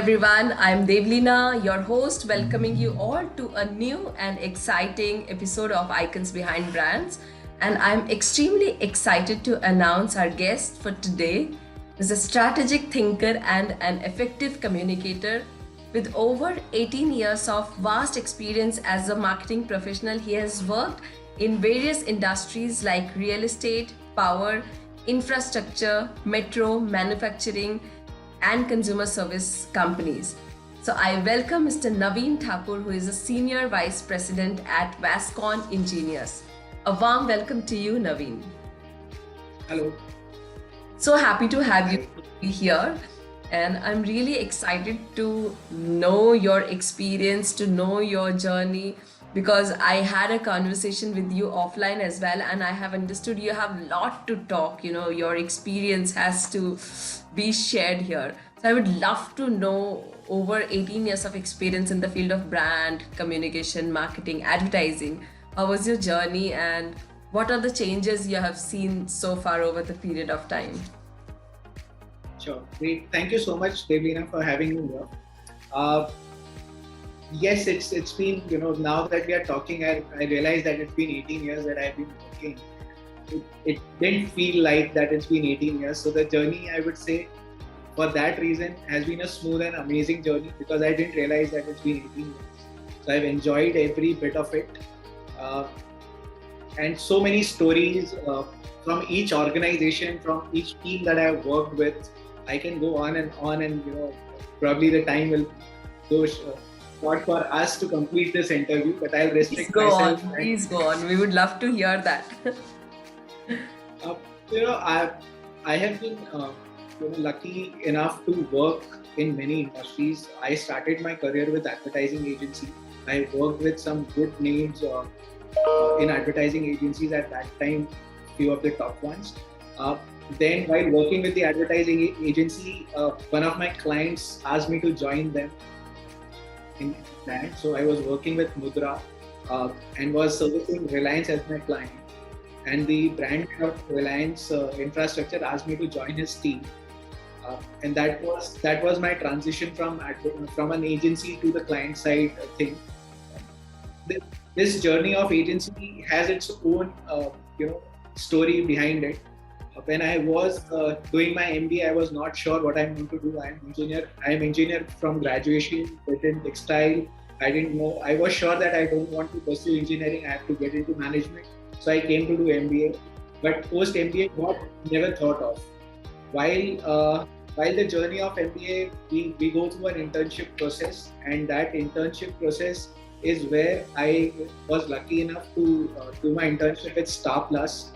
everyone, I'm Devlina, your host, welcoming you all to a new and exciting episode of Icons Behind Brands. And I'm extremely excited to announce our guest for today is a strategic thinker and an effective communicator. With over 18 years of vast experience as a marketing professional, he has worked in various industries like real estate, power, infrastructure, metro, manufacturing, and consumer service companies. So I welcome Mr. Navin Thakur, who is a Senior Vice President at Vascon Engineers. A warm welcome to you, Navin. Hello. So happy to have you here. And I'm really excited to know your experience, to know your journey, because I had a conversation with you offline as well, and I have understood you have a lot to talk. Your experience has to be shared here. So I would love to know over 18 years of experience in the field of brand, communication, marketing, advertising. How was your journey, and what are the changes you have seen so far over the period of time? Sure. Great. Thank you so much, Devlina, for having me here. Uh, yes, it's been, now that we are talking, I realize that it's been 18 years that I've been working. It didn't feel like that it's been 18 years. So the journey, I would say, for that reason, has been a smooth and amazing journey because I didn't realize that it's been 18 years. So I've enjoyed every bit of it. Uh, and so many stories from each organization, from each team that I've worked with. I can go on, and probably the time will go short for us to complete this interview, but I'll restrict myself. Please go on. We would love to hear that. uh, I have been lucky enough to work in many industries. I started my career with advertising agency. I worked with some good names in advertising agencies at that time, few of the top ones. Then while working with the advertising agency, one of my clients asked me to join them in brand. So I was working with Mudra and was servicing Reliance as my client. And the brand of Reliance Infrastructure asked me to join his team. And that was my transition from an agency to the client side thing. This journey of agency has its own story behind it. When I was doing my MBA, I was not sure what I'm going to do. I am engineer from graduation, within textile. I didn't know. I was sure that I don't want to pursue engineering. I have to get into management. So I came to do MBA. But post MBA, what never thought of. While the journey of MBA, we go through an internship process, and that internship process is where I was lucky enough to do my internship at Star Plus.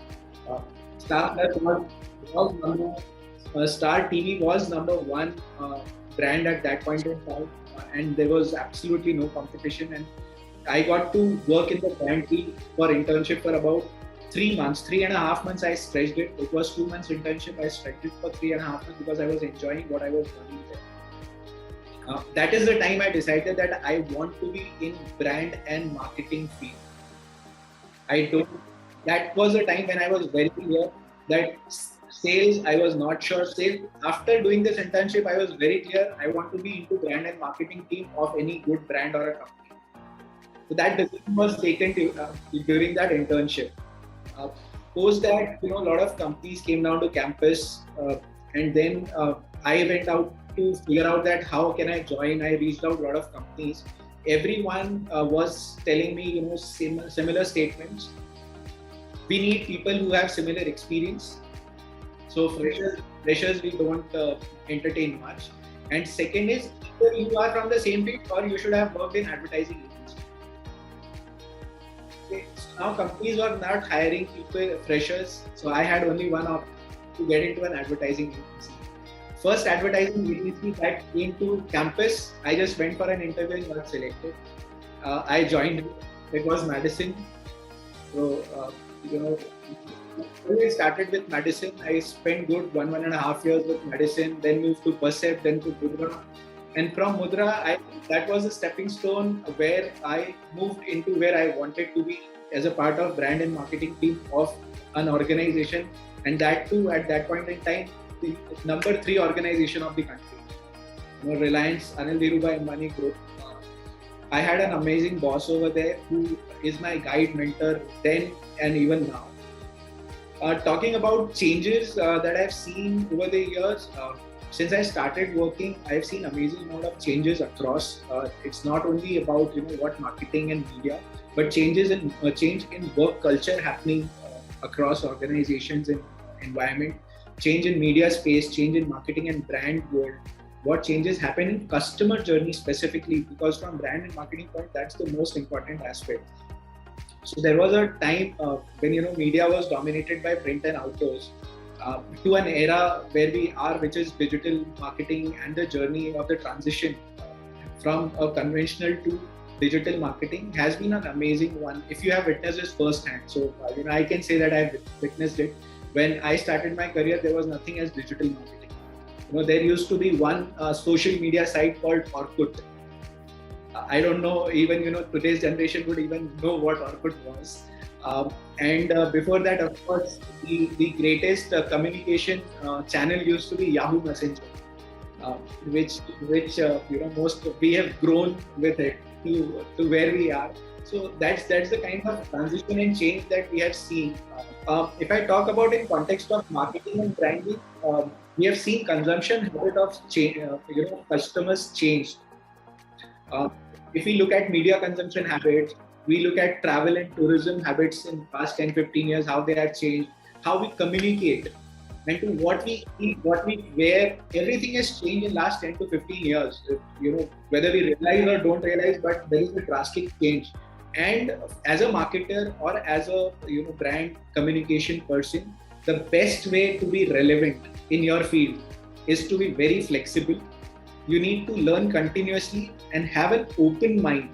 Star Plus Star TV was number one brand at that point in time, and there was absolutely no competition. And I got to work in the brand team for internship for about 3 months, 3.5 months. I stretched it. It was 2 months internship. I stretched it for 3.5 months because I was enjoying what I was learning there. That is the time I decided that I want to be in brand and marketing field. That was the time when I was very clear that sales, I was not sure. Sales, after doing this internship, I was very clear I want to be into brand and marketing team of any good brand or a company. So that decision was taken during that internship. Post that, a lot of companies came down to campus, and then I went out to figure out that how can I join. I reached out a lot of companies. Everyone was telling me, similar statements. We need people who have similar experience. So freshers we don't entertain much. And second is, either you are from the same field or you should have worked in advertising agency. Okay. So now companies were not hiring people, freshers. So I had only one option to get into an advertising agency. First advertising agency that came to campus, I just went for an interview and got selected. I joined. It was Madison. So when I started with Madison, I spent good 1.5 years with Madison, then moved to Percept, then to Mudra. And from Mudra, that was a stepping stone where I moved into where I wanted to be as a part of brand and marketing team of an organization. And that too, at that point in time, the number 3 organization of the country. Reliance Anil Dhirubhai Ambani Group. I had an amazing boss over there who is my guide mentor then and even now. Talking about changes that I've seen over the years, since I started working, I've seen amazing amount of changes across. It's not only about what marketing and media, but change in work culture happening across organizations and environment. Change in media space, change in marketing and brand world. What changes happen in customer journey specifically, because from brand and marketing point, that's the most important aspect. So there was a time when media was dominated by print and outdoors, to an era where we are, which is digital marketing, and the journey of the transition from a conventional to digital marketing has been an amazing one. If you have witnessed this firsthand, so I can say that I've witnessed it. When I started my career, there was nothing as digital marketing. There used to be one social media site called Orkut. I don't know, even today's generation would even know what Orkut was. And before that, of course, the greatest communication channel used to be Yahoo Messenger, which most we have grown with it to where we are. So that's the kind of transition and change that we have seen. If I talk about in context of marketing and branding, we have seen consumption habit of customers change. If we look at media consumption habits, we look at travel and tourism habits in past 10-15 years, how they have changed, how we communicate, and to what we eat, what we wear, everything has changed in last 10 to 15 years. Whether we realize or don't realize, but there is a drastic change. And as a marketer or as a brand communication person, the best way to be relevant in your field is to be very flexible. You need to learn continuously and have an open mind.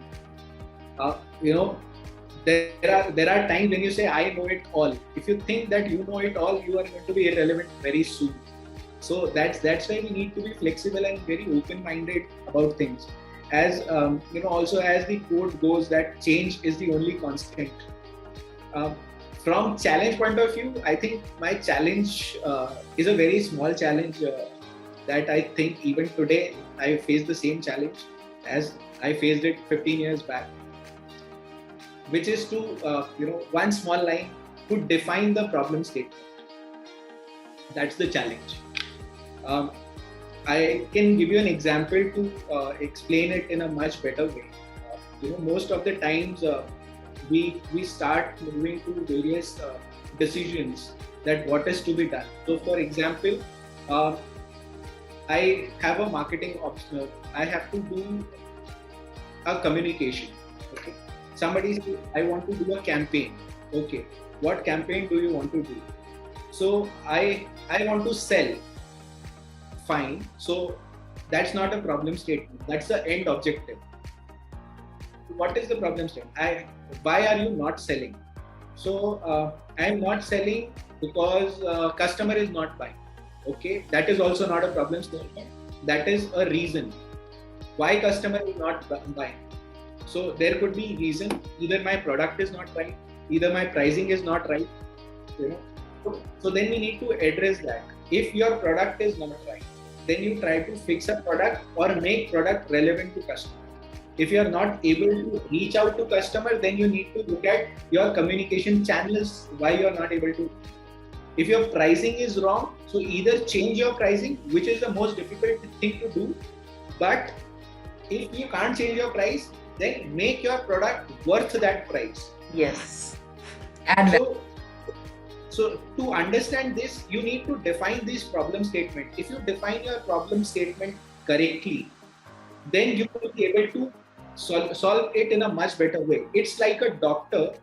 There are times when you say, I know it all. If you think that you know it all, you are going to be irrelevant very soon. So that's why we need to be flexible and very open-minded about things. As also as the quote goes, that change is the only constant. From challenge point of view, I think my challenge is a very small challenge that I think even today I face the same challenge as I faced it 15 years back, which is to one small line to define the problem statement. That's the challenge. I can give you an example to explain it in a much better way. Most of the times we start moving to various decisions that what is to be done. So, for example, I have a marketing option. I have to do a communication. Okay. Somebody says, I want to do a campaign. Okay. What campaign do you want to do? So I want to sell. Fine. So that's not a problem statement. That's the end objective. What is the problem statement? Why are you not selling? So I am not selling because customer is not buying. Okay, that is also not a problem statement. That is a reason why customer is not buying. So there could be reason, either my product is not right, either my pricing is not right. So then we need to address that. If your product is not right, then you try to fix a product or make product relevant to customer. If you are not able to reach out to customer, then you need to look at your communication channels, why you are not able to. If your pricing is wrong, so either change your pricing, which is the most difficult thing to do. But if you can't change your price, then make your product worth that price. Yes. So to understand this, you need to define this problem statement. If you define your problem statement correctly, then you will be able to solve it in a much better way. It's like a doctor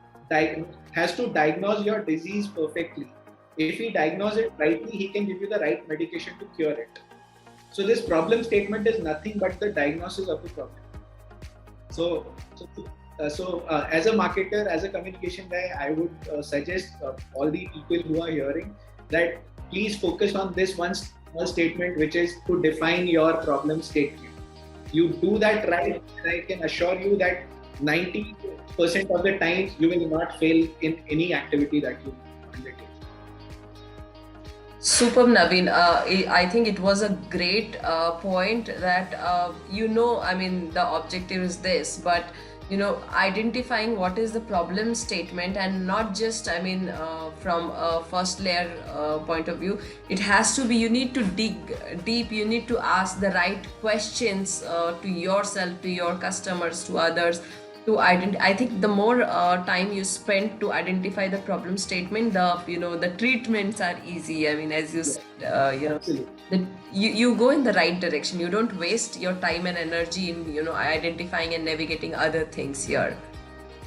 has to diagnose your disease perfectly. If he diagnoses it rightly, he can give you the right medication to cure it. So this problem statement is nothing but the diagnosis of the problem. So as a marketer, as a communication guy, I would suggest all the people who are hearing that please focus on this one small statement, which is to define your problem statement. You do that right, and I can assure you that 90% of the times you will not fail in any activity that you undertake. Superb, Navin. I think it was a great point that, I mean, the objective is this, but, identifying what is the problem statement, and not just, I mean, from a first layer point of view, it has to be, you need to dig deep, you need to ask the right questions to yourself, to your customers, to others, to identify. I think the more time you spend to identify the problem statement, the treatments are easy. I mean, as you Yeah, said, absolutely. that you go in the right direction. You don't waste your time and energy in identifying and navigating other things here,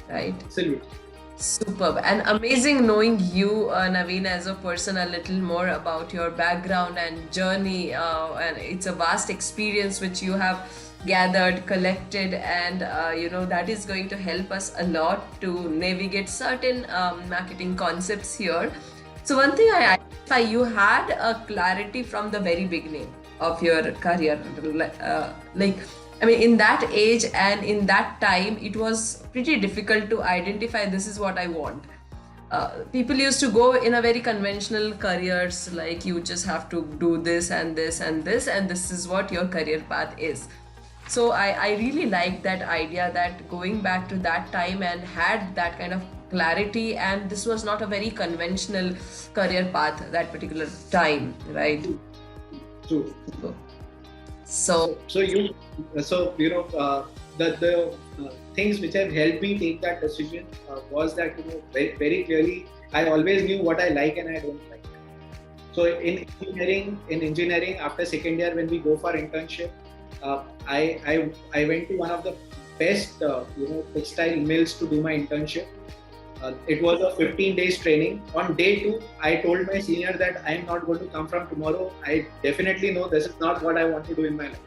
right? Absolutely. Superb and amazing knowing you, Naveen, as a person, a little more about your background and journey. And it's a vast experience which you have gathered, collected, and that is going to help us a lot to navigate certain marketing concepts here. So one thing I identify, you had a clarity from the very beginning of your career, like I mean, in that age and in that time, it was pretty difficult to identify this is what I want. People used to go in a very conventional careers, like you just have to do this and this and this, and this is what your career path is. So I really like that idea that going back to that time and had that kind of clarity, and this was not a very conventional career path that particular time, right? True. So The things which have helped me take that decision was that very clearly I always knew what I like and I don't like. So in engineering after second year when we go for internship, I went to one of the best textile mills to do my internship. It was a 15 days training. On day 2, I told my senior that I am not going to come from tomorrow. I definitely know this is not what I want to do in my life.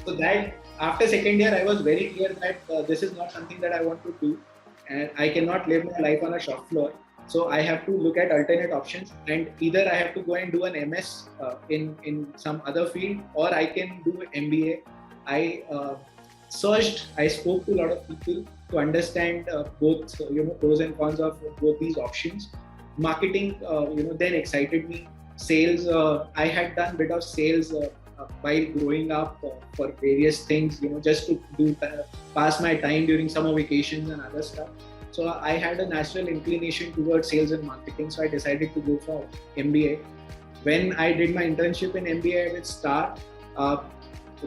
So that after second year, I was very clear that this is not something that I want to do, and I cannot live my life on a shop floor. So I have to look at alternate options, and either I have to go and do an MS in some other field, or I can do MBA. I searched. I spoke to a lot of people to understand both pros and cons of both these options. Marketing then excited me. Sales, I had done bit of sales while growing up for various things, just to do pass my time during summer vacations and other stuff. So I had a natural inclination towards sales and marketing, so I decided to go for MBA. When I did my internship in MBA with Star, uh,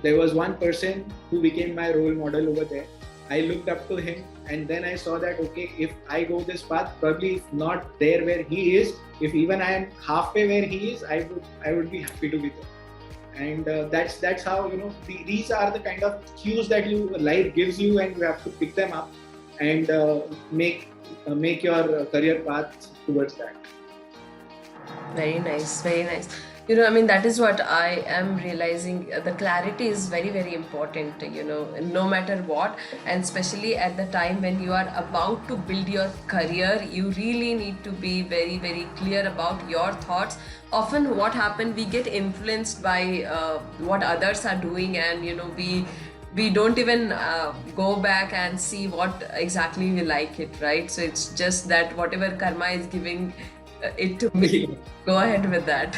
there was one person who became my role model over there. I looked up to him, and then I saw that okay, if I go this path, probably if not there where he is, if even I am halfway where he is, I would be happy to be there. And that's how these are the kind of cues that life gives you, and you have to pick them up and make your career path towards that. very nice, very nice. I mean, that is what I am realizing. The clarity is very, very important, no matter what. And especially at the time when you are about to build your career, you really need to be very, very clear about your thoughts. Often, what happens, we get influenced by what others are doing, and, we don't even go back and see what exactly we like it, right? So it's just that whatever karma is giving it to me, go ahead with that.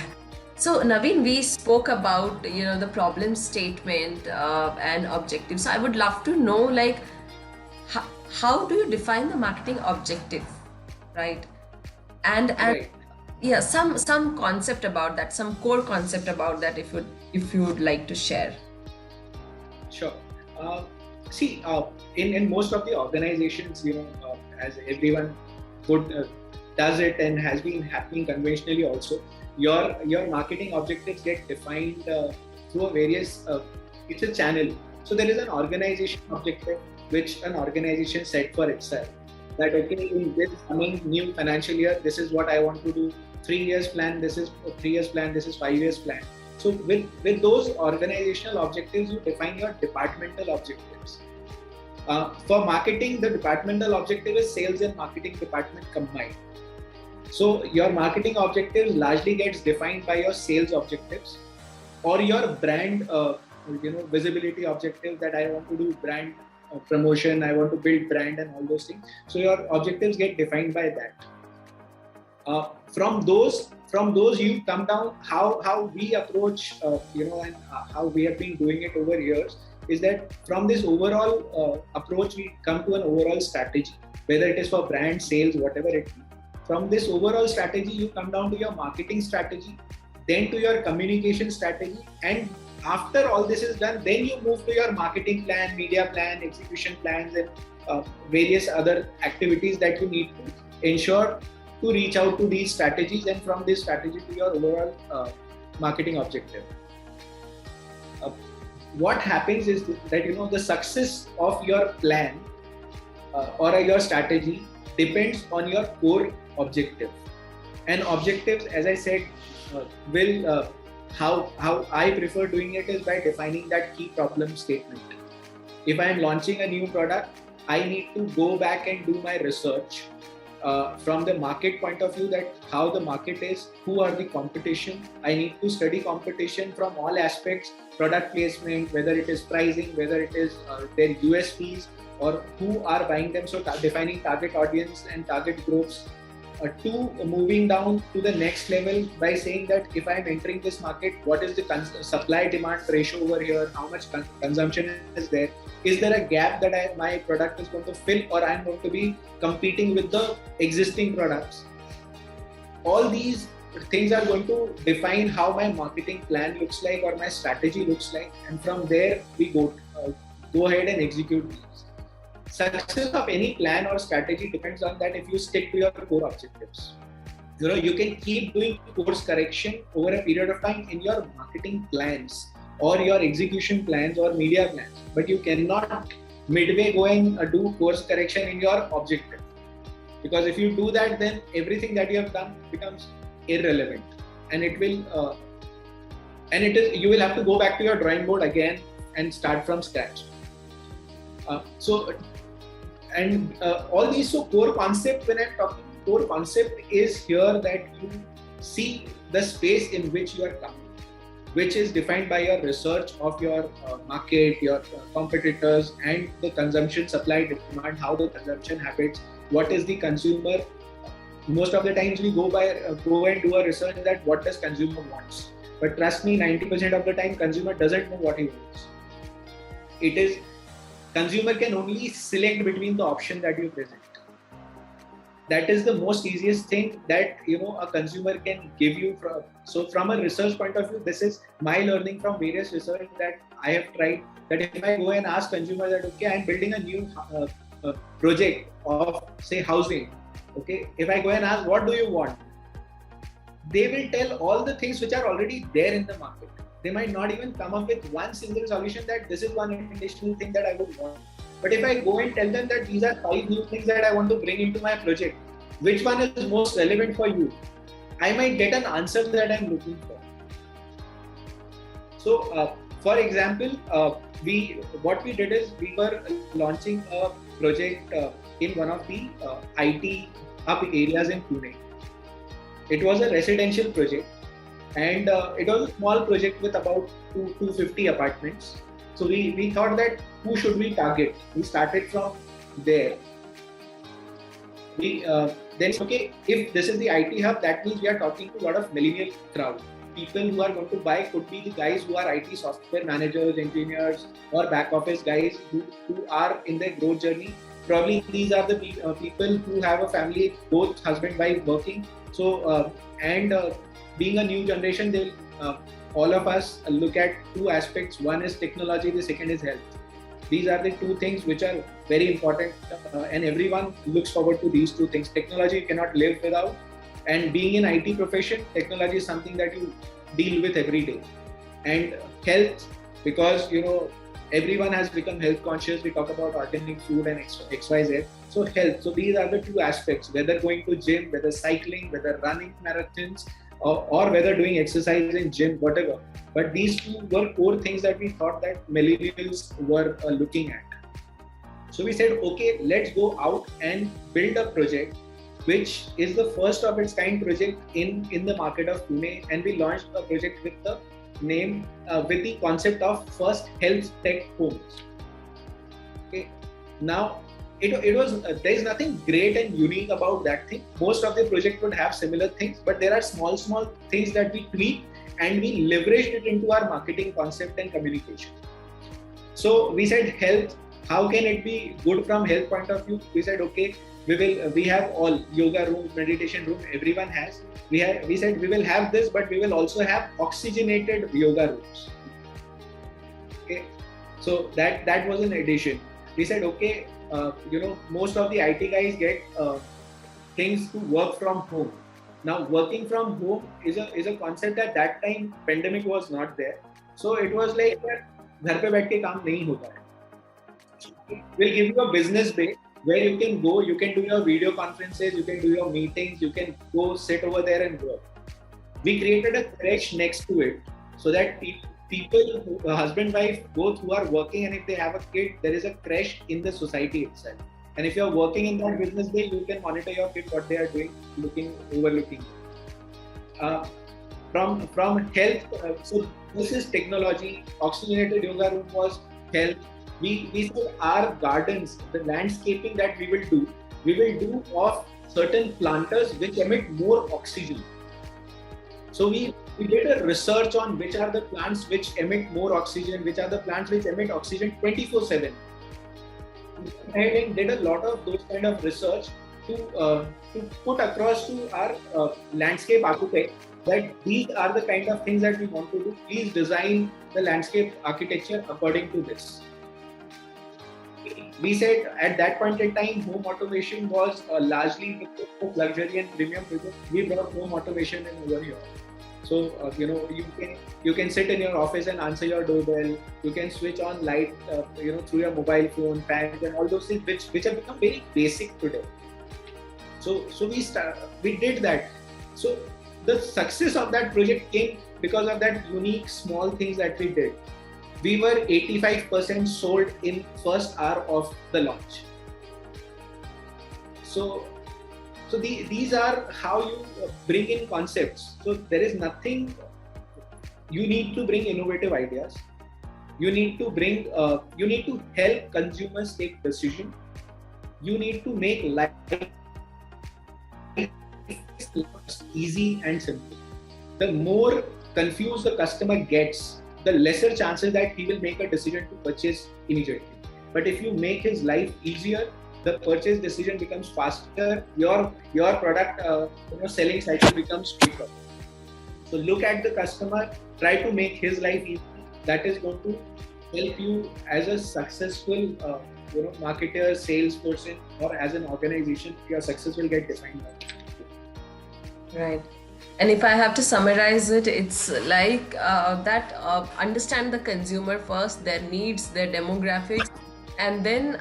So Naveen, we spoke about the problem statement and objective. So I would love to know, like, how do you define the marketing objective, right? And Right. yeah, some concept about that, some core concept about that, if you would like to share. Sure. Uh, See, in most of the organizations, as everyone would does it and has been happening conventionally also, your marketing objectives get defined through a various. It's a channel. So there is an organization objective which an organization set for itself. That okay, in this coming new financial year, this is what I want to do. 3 years plan. This is a 3 years plan. This is 5 years plan. So with those organizational objectives, you define your departmental objectives. For marketing, the departmental objective is sales and marketing department combined. So your marketing objectives largely gets defined by your sales objectives or your brand, visibility objective, that I want to do brand promotion, I want to build brand and all those things. So your objectives get defined by that. From those you come down how we approach and how we have been doing it over years is that from this overall approach we come to an overall strategy, whether it is for brand sales, whatever it be. From this overall strategy you come down to your marketing strategy, then to your communication strategy, and after all this is done, then you move to your marketing plan, media plan, execution plans, and various other activities that you need to ensure to reach out to these strategies, and from this strategy to your overall marketing objective. Uh, what happens is that the success of your plan or your strategy depends on your core objective. And objectives, as I said, will how I prefer doing it is by defining that key problem statement. If I am launching a new product, I need to go back and do my research from the market point of view, that how the market is, who are the competition. I need to study competition from all aspects, product placement, whether it is pricing, whether it is their USPs or who are buying them. So defining target audience and target groups. To moving down to the next level by saying that if I am entering this market, what is the supply demand ratio over here? How much consumption is there? Is there a gap that my product is going to fill, or I am going to be competing with the existing products? All these things are going to define how my marketing plan looks like or my strategy looks like, and from there we go ahead and execute these. Success of any plan or strategy depends on that if you stick to your core objectives. You can keep doing course correction over a period of time in your marketing plans or your execution plans or media plans, but you cannot midway go and do course correction in your objective, because if you do that, then everything that you have done becomes irrelevant, and you will have to go back to your drawing board again and start from scratch. All these, so core concept, when I'm talking core concept, is here that you see the space in which you are coming, which is defined by your research of your market, your competitors, and the consumption, supply, demand, how the consumption habits, what is the consumer. Most of the times we go and do a research that what does consumer wants, but trust me, 90% of the time consumer doesn't know what he wants. It is consumer can only select between the option that you present. That is the most easiest thing that a consumer can give you. So from a research point of view, this is my learning from various research that I have tried, that if I go and ask consumer that, okay, I'm building a new project of say housing, okay, if I go and ask what do you want, they will tell all the things which are already there in the market. They might not even come up with one single solution that this is one additional thing that I would want. But if I go and tell them that these are 5 new things that I want to bring into my project, which one is most relevant for you, I might get an answer that I'm looking for. So, for example, what we did is we were launching a project in one of the IT hub areas in Pune. It was a residential project. And it was a small project with about 250 apartments. So we thought that who should we target? We started from there. We then okay, if this is the IT hub, that means we are talking to a lot of millennial crowd. People who are going to buy could be the guys who are IT software managers, engineers, or back office guys who are in their growth journey. Probably these are the people who have a family, both husband, wife working. So being a new generation, all of us look at 2 aspects. One is technology, the second is health. These are the 2 things which are very important, and everyone looks forward to these 2 things. Technology you cannot live without, and being in IT profession, technology is something that you deal with every day. And health, because everyone has become health conscious. We talk about organic food and XYZ. So health. So these are the 2 aspects, whether going to gym, whether cycling, whether running marathons, or whether doing exercise in gym, whatever. But these 2 were core things that we thought that millennials were looking at. So we said, okay, let's go out and build a project which is the first of its kind project in the market of Pune. And we launched a project with the name, with the concept of first health tech homes. Okay. Now, it was there is nothing great and unique about that thing. Most of the project would have similar things, but there are small things that we tweak and we leveraged it into our marketing concept and communication. So we said health, how can it be good from health point of view? We said okay, we have all yoga room, meditation room, everyone has. We said we will have this, but we will also have oxygenated yoga rooms. Okay, so that was an addition. We said okay, most of the IT guys get things to work from home. Now working from home is a concept at that time. Pandemic was not there, so it was like घर पे बैठ के काम नहीं होता है. We'll give you a business bay where you can go, you can do your video conferences, you can do your meetings, you can go sit over there and work. We created a crèche next to it so that people, husband, wife, both who are working, and if they have a kid, there is a crèche in the society itself. And if you are working in that business bay, you can monitor your kid, what they are doing, overlooking. From health, so this is technology. Oxygenated yoga room was health. We said our gardens, the landscaping that we will do of certain planters which emit more oxygen. So we did a research on which are the plants which emit more oxygen, which are the plants which emit oxygen 24/7. And did a lot of those kind of research to put across to our landscape architect that these are the kind of things that we want to do. Please design the landscape architecture according to this. We said at that point in time, home automation was largely luxury and premium business. We brought home automation in over here. So you can sit in your office and answer your doorbell. You can switch on light, through your mobile phone, fans, and all those things which have become very basic today. So we did that. So the success of that project came because of that unique small things that we did. We were 85% sold in first hour of the launch. So these are how you bring in concepts. So there is nothing, you need to bring innovative ideas. You need to help consumers take decision. You need to make life easy and simple. The more confused the customer gets, the lesser chances that he will make a decision to purchase immediately. But if you make his life easier, the purchase decision becomes faster. Your product selling cycle becomes quicker. So look at the customer, try to make his life easy. That is going to help you as a successful marketer, salesperson, or as an organization. Your success will get defined by that. Right. And if I have to summarize it, it's like understand the consumer first, their needs, their demographics, and then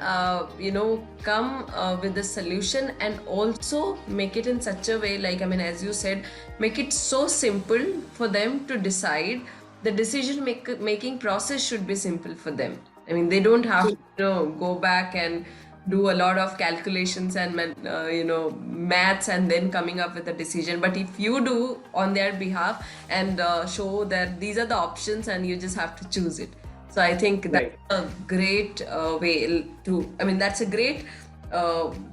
come with the solution, and also make it in such a way, as you said, make it so simple for them to decide. The decision making process should be simple for them. They don't have to go back and do a lot of calculations and maths and then coming up with a decision. But if you do on their behalf and show that these are the options and you just have to choose it. So I think that's a great way to, that's a great,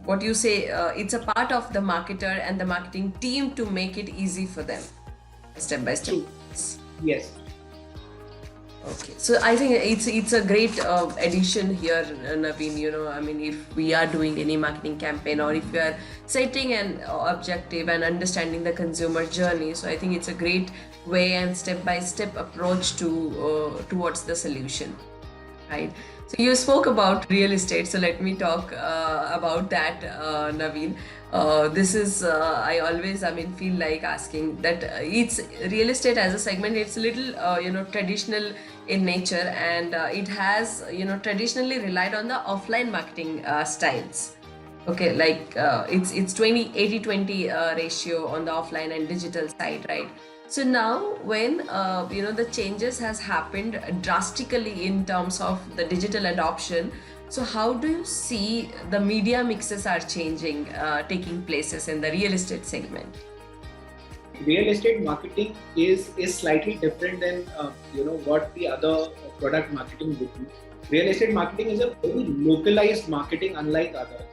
what you say, it's a part of the marketer and the marketing team to make it easy for them, step by step. Yes. Okay, so I think it's a great addition here, Navin. If we are doing any marketing campaign, or if we are setting an objective and understanding the consumer journey, so I think it's a great way and step-by-step approach towards the solution, right? So you spoke about real estate, so let me talk about that, Navin. This is I always feel like asking that it's real estate as a segment. It's a little traditional in nature, and it has traditionally relied on the offline marketing styles. Okay, it's 80-20 ratio on the offline and digital side, right? So now when the changes has happened drastically in terms of the digital adoption, so how do you see the media mixes are changing, taking places in the real estate segment? Real estate marketing is slightly different than what the other product marketing would do. real estate marketing is a very localized marketing, unlike others.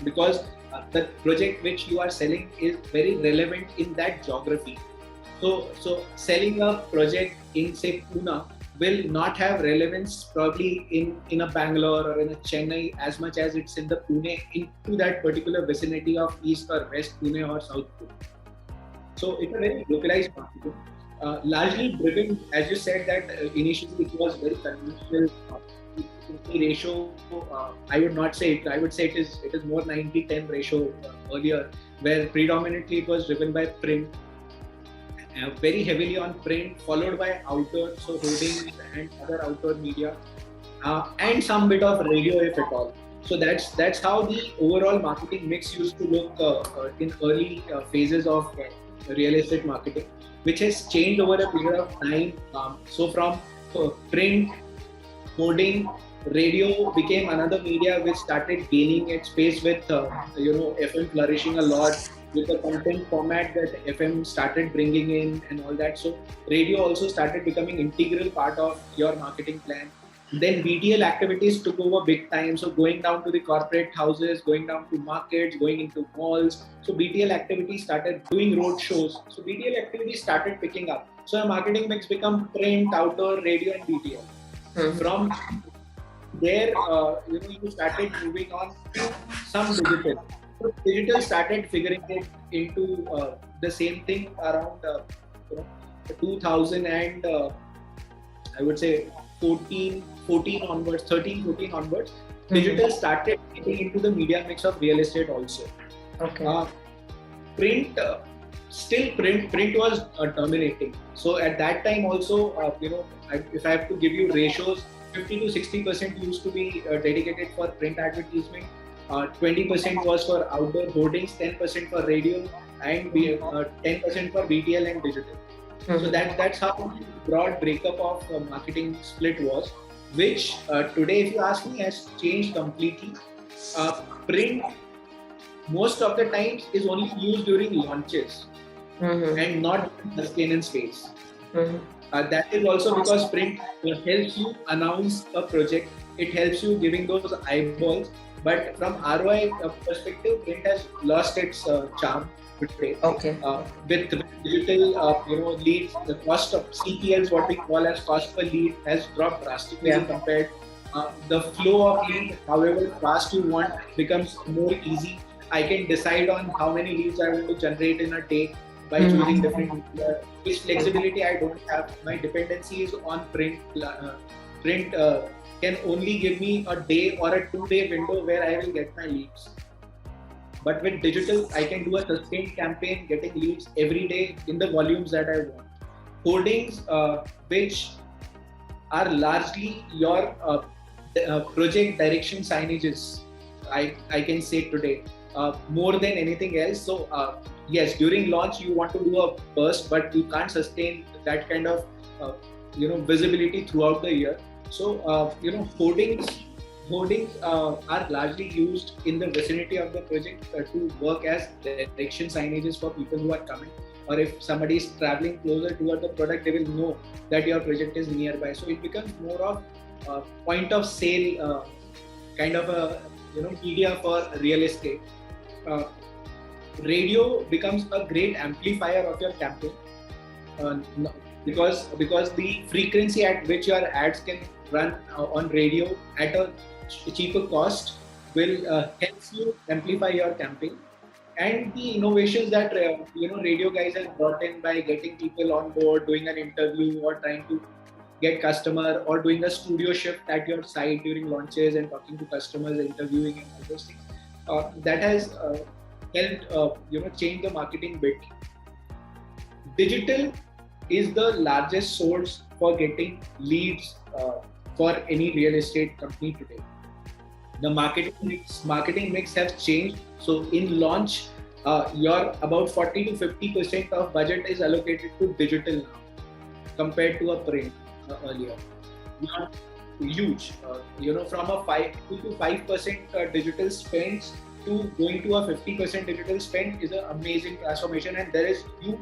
Because the project which you are selling is very relevant in that geography. So selling a project in say Pune will not have relevance probably in a Bangalore or in a Chennai as much as it's in the Pune, into that particular vicinity of East or West Pune or South Pune. So it's a very localized marketing, largely driven, as you said, that initially it was very conventional. Ratio, I would not say it. I would say it is more 90-10 ratio earlier, where predominantly it was driven by print, very heavily on print, followed by outdoor, so hoardings and other outdoor media, and some bit of radio if at all. So that's how the overall marketing mix used to look in early phases of real estate marketing, which has changed over a period of time. So from print, hoarding, radio became another media which started gaining its space with FM flourishing a lot, with the content format that FM started bringing in and all that. So radio also started becoming integral part of your marketing plan. Then BTL activities took over big time. So going down to the corporate houses, going down to markets, going into malls. So BTL activities started doing road shows. So BTL activities started picking up. So our marketing mix become print, outdoor, radio, and BTL. From there, you started moving on to some digital. So digital started figuring it into the same thing around 2000 and I would say 14 onwards, 13, 14 onwards. Digital started getting into the media mix of real estate also. Okay. Print, still print was dominating. So at that time also, if I have to give you ratios, 50 to 60% used to be dedicated for print advertisement, 20% was for outdoor hoardings, 10% for radio, and 10% for BTL and digital. So that's how the broad breakup of marketing split was, which today, if you ask me, has changed completely. Print most of the times is only used during launches and not sustenance phase. That is also because print helps you announce a project. It helps you giving those eyeballs. But from ROI perspective, print has lost its charm today. Okay. With digital, leads, the cost of CPLs, what we call as cost per lead, has dropped drastically compared. The flow of lead, however fast you want, becomes more easy. I can decide on how many leads I want to generate in a day by choosing different media. Which flexibility I don't have. My dependency is on print. Print can only give me a day or a 2-day window where I will get my leads. But with digital, I can do a sustained campaign, getting leads every day in the volumes that I want. Hoardings, which are largely your project direction signages, I can say today, more than anything else. So yes, during launch you want to do a burst, but you can't sustain that kind of visibility throughout the year. So hoardings are largely used in the vicinity of the project to work as direction signages for people who are coming, or if somebody is traveling closer toward the product, they will know that your project is nearby. So it becomes more of a point of sale kind of a media for real estate. Radio becomes a great amplifier of your campaign because the frequency at which your ads can run on radio at a cheaper cost will help you amplify your campaign. And the innovations that radio guys have brought in by getting people on board, doing an interview or trying to get customer, or doing a studio shift at your site during launches and talking to customers, interviewing and all those things, that has helped change the marketing bit. Digital is the largest source for getting leads for any real estate company today. The marketing mix has changed. So in launch, your about 40 to 50% of budget is allocated to digital now, compared to a print earlier. Not huge. From a 2 to 5% digital spends to going to a 50% digital spend is an amazing transformation, and there is huge,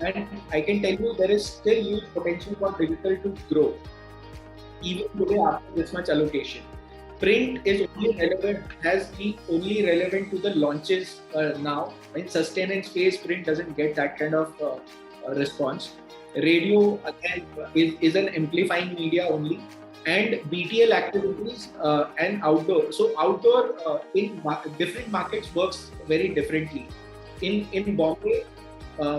and I can tell you there is still huge potential for digital to grow. even today after this much allocation. Print is only relevant, has been only relevant to the launches now. In sustain and space, print doesn't get that kind of response. Radio again is an amplifying media only, and BTL activities and outdoor. So outdoor in different markets works very differently. In Bombay,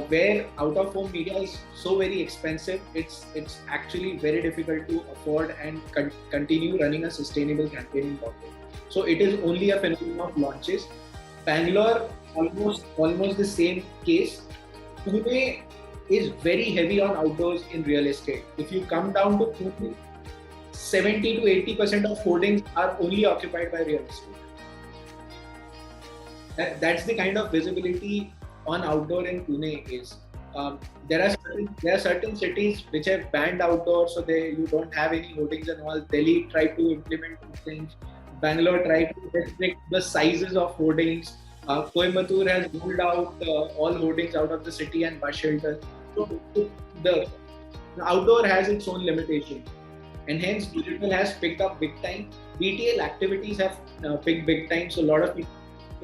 where out of home media is so very expensive, it's actually very difficult to afford and continue running a sustainable campaign in Bombay. So it is only a phenomenon of launches. Bangalore, almost the same case. Pune is very heavy on outdoors in real estate. If you come down to Pune, 70 to 80% of holdings are only occupied by real estate. That's the kind of visibility on outdoor in Pune is. There are certain cities which have banned outdoor, so you don't have any hoardings and all. Delhi tried to implement things. Bangalore tried to restrict the sizes of hoardings. Coimbatore has ruled out all hoardings out of the city and bus shelters. So the outdoor has its own limitation, and hence digital has picked up big time. BTL activities have picked big time. So a lot of people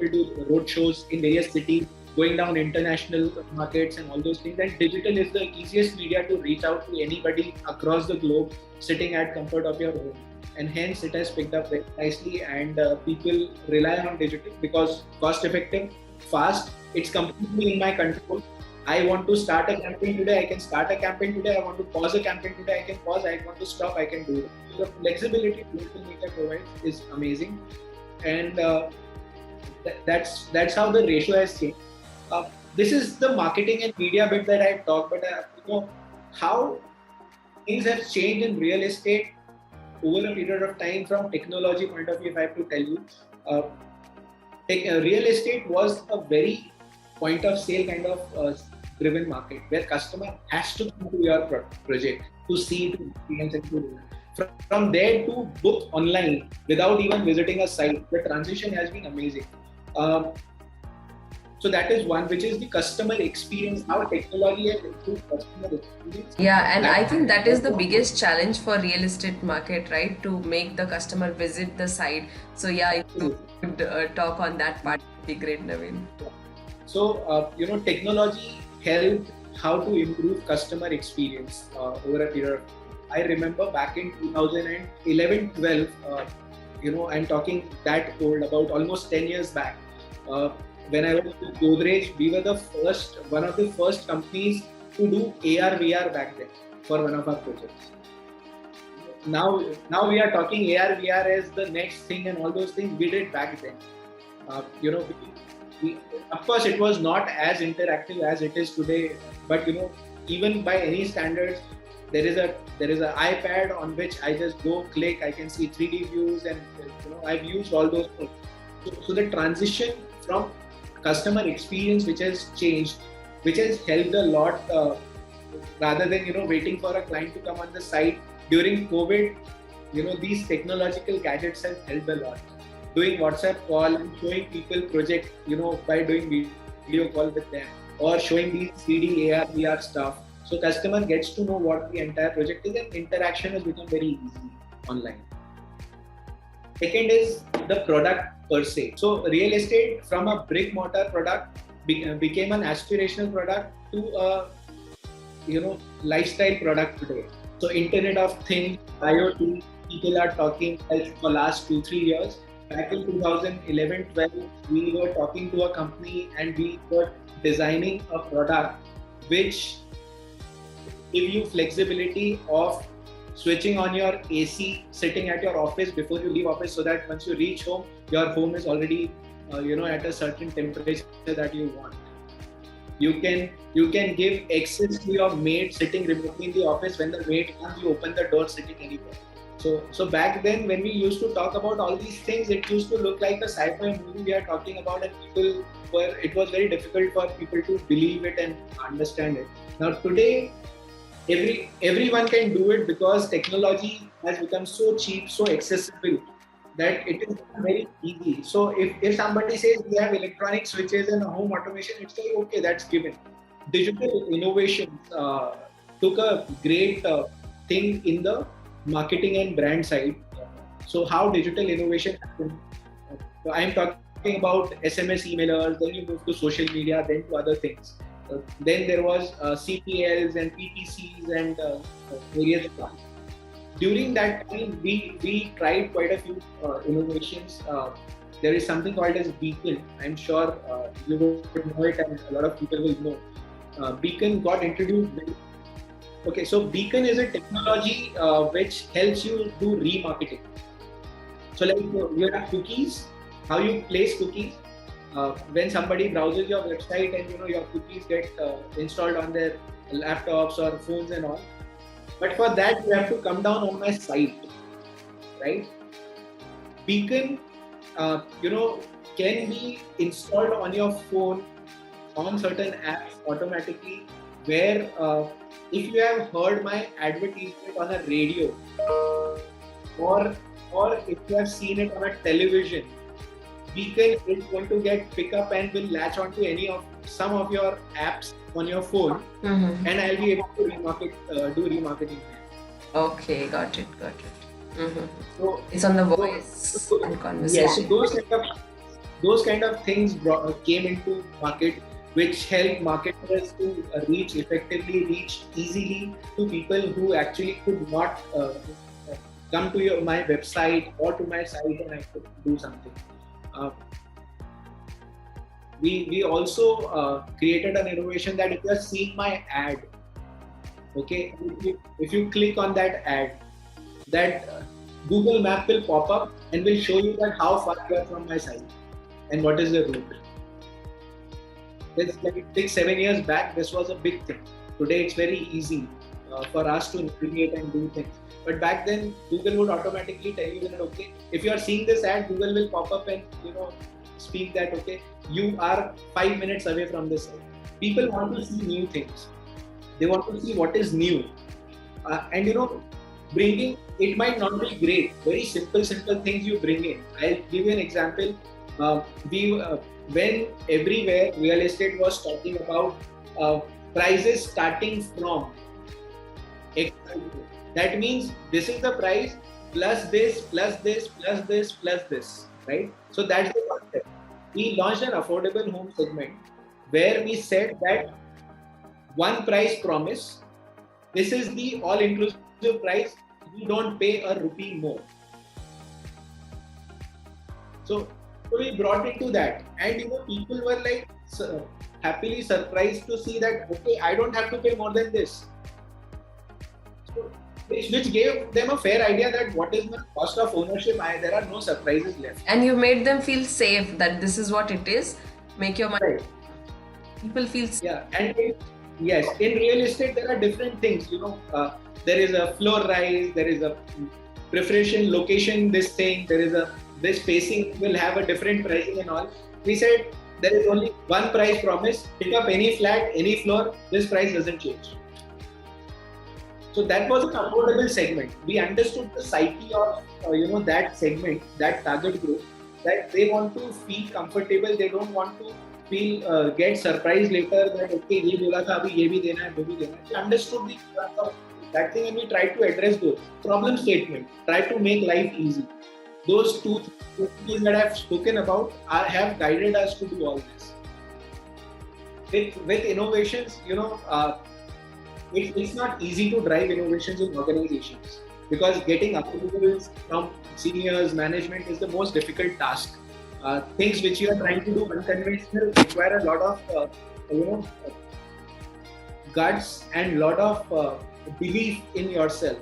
do road shows in various cities, going down international markets and all those things. And digital is the easiest media to reach out to anybody across the globe, sitting at comfort of your home. And hence it has picked up very nicely, and people rely on digital because cost effective, fast, it's completely in my control. I want to start a campaign today, I can start a campaign today. I want to pause a campaign today, I can pause. I want to stop, I can do it. So the flexibility digital media provides is amazing, and that's how the ratio has changed. This is the marketing and media bit that I talked, but how things have changed in real estate over a period of time from technology point of view. If I have to tell you, real estate was a very point of sale kind of driven market where customer has to come to your project to see, to experience, and to do. From there to book online without even visiting a site, the transition has been amazing. So that is one, which is the customer experience, how technology has improved customer experience. Yeah, and I think that is the biggest challenge for real estate market, right? To make the customer visit the site. So yeah, if you could talk on that part, would be great, Navin. So technology helped how to improve customer experience over a period of time. I remember back in 2011-12, I'm talking that old, about almost 10 years back. When I was with Godrej, we were one of the first companies to do AR/VR back then for one of our projects. Now we are talking AR/VR as the next thing, and all those things we did back then. Of course, it was not as interactive as it is today, but even by any standards, there is an iPad on which I just go click, I can see 3D views, and I've used all those things. So the transition from customer experience, which has changed, which has helped a lot, rather than waiting for a client to come on the site during COVID. These technological gadgets have helped a lot. Doing WhatsApp call and showing people project, by doing video call with them, or showing these 3D AR/VR stuff. So customer gets to know what the entire project is, and interaction has become very easy online. Second is the product per se. So real estate from a brick mortar product became an aspirational product to a lifestyle product today. So Internet of Things, IoT, people are talking for last 2-3 years. Back in 2011-12, we were talking to a company and we were designing a product which give you flexibility of switching on your AC sitting at your office before you leave office, so that once you reach home, your home is already at a certain temperature that you want. You can give access to your maid sitting remotely in the office. When the maid comes, you open the door sitting anywhere. So back then, when we used to talk about all these things, it used to look like a sci-fi movie we are talking about, and it was very difficult for people to believe it and understand it. Now today, everyone can do it because technology has become so cheap, so accessible, that it is very easy. So if somebody says we have electronic switches and home automation, it's like, okay, that's given. Digital innovations took a great thing in the marketing and brand side. So how digital innovation happened. I'm talking about SMS emailers, then you move to social media, then to other things. Then there was CPLs and PPCs and various plans. During that time, we tried quite a few innovations. There is something called as Beacon. I'm sure you would know it, and a lot of people will know. Beacon got introduced. Okay, so Beacon is a technology which helps you do remarketing. So like you have cookies, how you place cookies. When somebody browses your website and your cookies get installed on their laptops or phones and all. But for that, you have to come down on my site, right? Beacon, can be installed on your phone on certain apps automatically. Where if you have heard my advertisement on a radio, or if you have seen it on a television, Beacon is going to get pick up and will latch onto some of your apps on your phone, and I'll be able to do remarketing. Okay, got it. So it's on the voice and conversation. Yes, so those kind of things came into market, which help marketers to reach easily to people who actually could not come to my website or to my site and I could do something. We also created an innovation that if you are seeing my ad, okay, if you click on that ad, that Google Map will pop up and will show you that how far you are from my site and what is the route. It's like 6-7 years back, this was a big thing. Today it's very easy for us to navigate and do things. But back then, Google would automatically tell you that, okay, if you are seeing this ad, Google will pop up and speak that, okay, you are 5 minutes away from this site. People want to see new things. They want to see what is new. Bringing, it might not be great. Very simple things you bring in. I'll give you an example. When everywhere real estate was talking about prices starting from X, that means this is the price plus this, plus this, plus this, plus this, right? So that's the concept. We launched an affordable home segment where we said that one price promise, this is the all-inclusive price, we don't pay a rupee more. So we brought it to that, and people were like happily surprised to see that, okay, I don't have to pay more than this. So, which gave them a fair idea that what is my cost of ownership, there are no surprises left. And you made them feel safe that this is what it is, make your money. Right. People feel safe. Yeah, and yes, in real estate there are different things, there is a floor rise, there is a preferential location, this spacing will have a different pricing and all. We said there is only one price promise, pick up any flat, any floor, this price doesn't change. So that was an affordable segment. We understood the psyche of that segment, that target group, that they want to feel comfortable. They don't want to get surprised later that okay, ye bola tha, abhi ye bhi dena hai, wo bhi dena hai. We understood the that thing and we tried to address those problem statement. Try to make life easy. Those two things that I've spoken about have guided us to do all this. With innovations, it's not easy to drive innovations in organizations because getting approvals from seniors, management is the most difficult task. Things which you are trying to do unconventional require a lot of guts and lot of belief in yourself.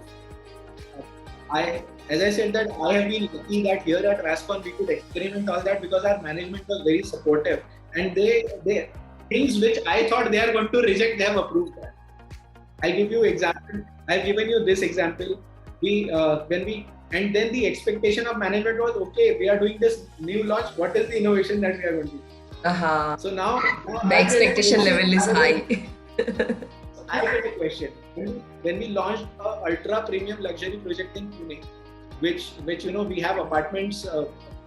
As I said that I have been lucky that here at Rascon we could experiment all that because our management was very supportive and they things which I thought they are going to reject, they have approved that. I'll give you example. I've given you this example. And then the expectation of management was, okay, we are doing this new launch. What is the innovation that we are going to do? So now the expectation level is high. I get a question. When we launched a ultra premium luxury project in Pune, which we have apartments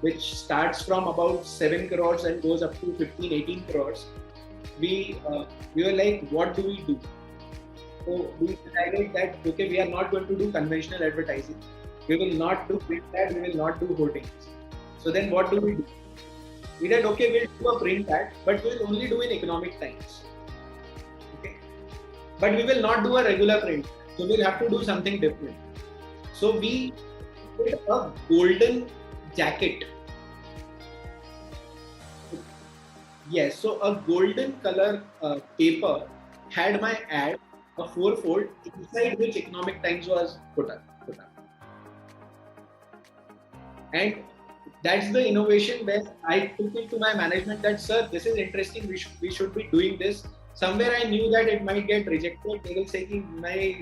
which starts from about 7 crores and goes up to 15-18 crores. We were like, what do we do? So we decided that okay, we are not going to do conventional advertising. We will not do print ad. We will not do hoardings. So then what do we do? We said okay, we'll do a print ad, but we'll only do in economic times. Okay, but we will not do a regular print. So we'll have to do something different. So we did a golden jacket. Yes, so a golden color paper had my ad, a fourfold, inside which Economic Times was put up. And that's the innovation where I took it to my management that, sir, this is interesting, we should be doing this. Somewhere I knew that it might get rejected. They will say,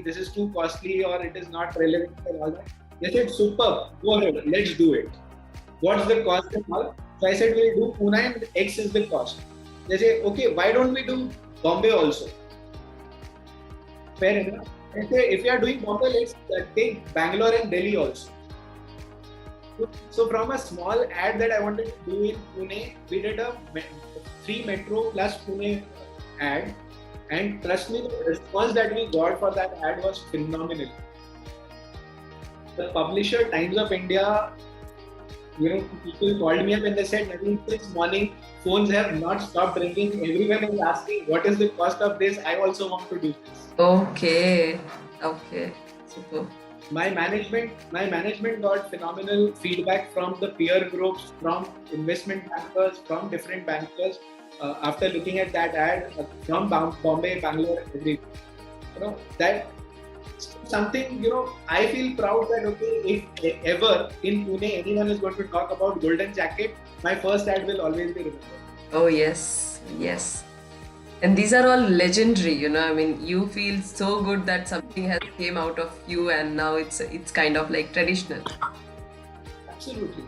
this is too costly or it is not relevant and all that. They said, superb, go ahead, let's do it. What's the cost and all? So I said, we'll do Pune and X is the cost. They say, okay, why don't we do Bombay also? Fair enough. I say, if you are doing Bombay, let's take Bangalore and Delhi also. So from a small ad that I wanted to do in Pune, we did a 3 metro plus Pune ad, and trust me, the response that we got for that ad was phenomenal. The publisher, Times of India, people called me up and they said, Navin, since morning, phones have not stopped ringing. Everyone is asking, what is the cost of this? I also want to do this. Okay, super. My management got phenomenal feedback from the peer groups, from investment bankers, from different bankers. After looking at that ad, from Bombay, Bangalore, everywhere. That something, I feel proud that okay, if ever in Pune anyone is going to talk about golden jacket, my first ad will always be remembered. Oh yes. And these are all legendary, you feel so good that something has came out of you and now it's kind of like traditional. Absolutely.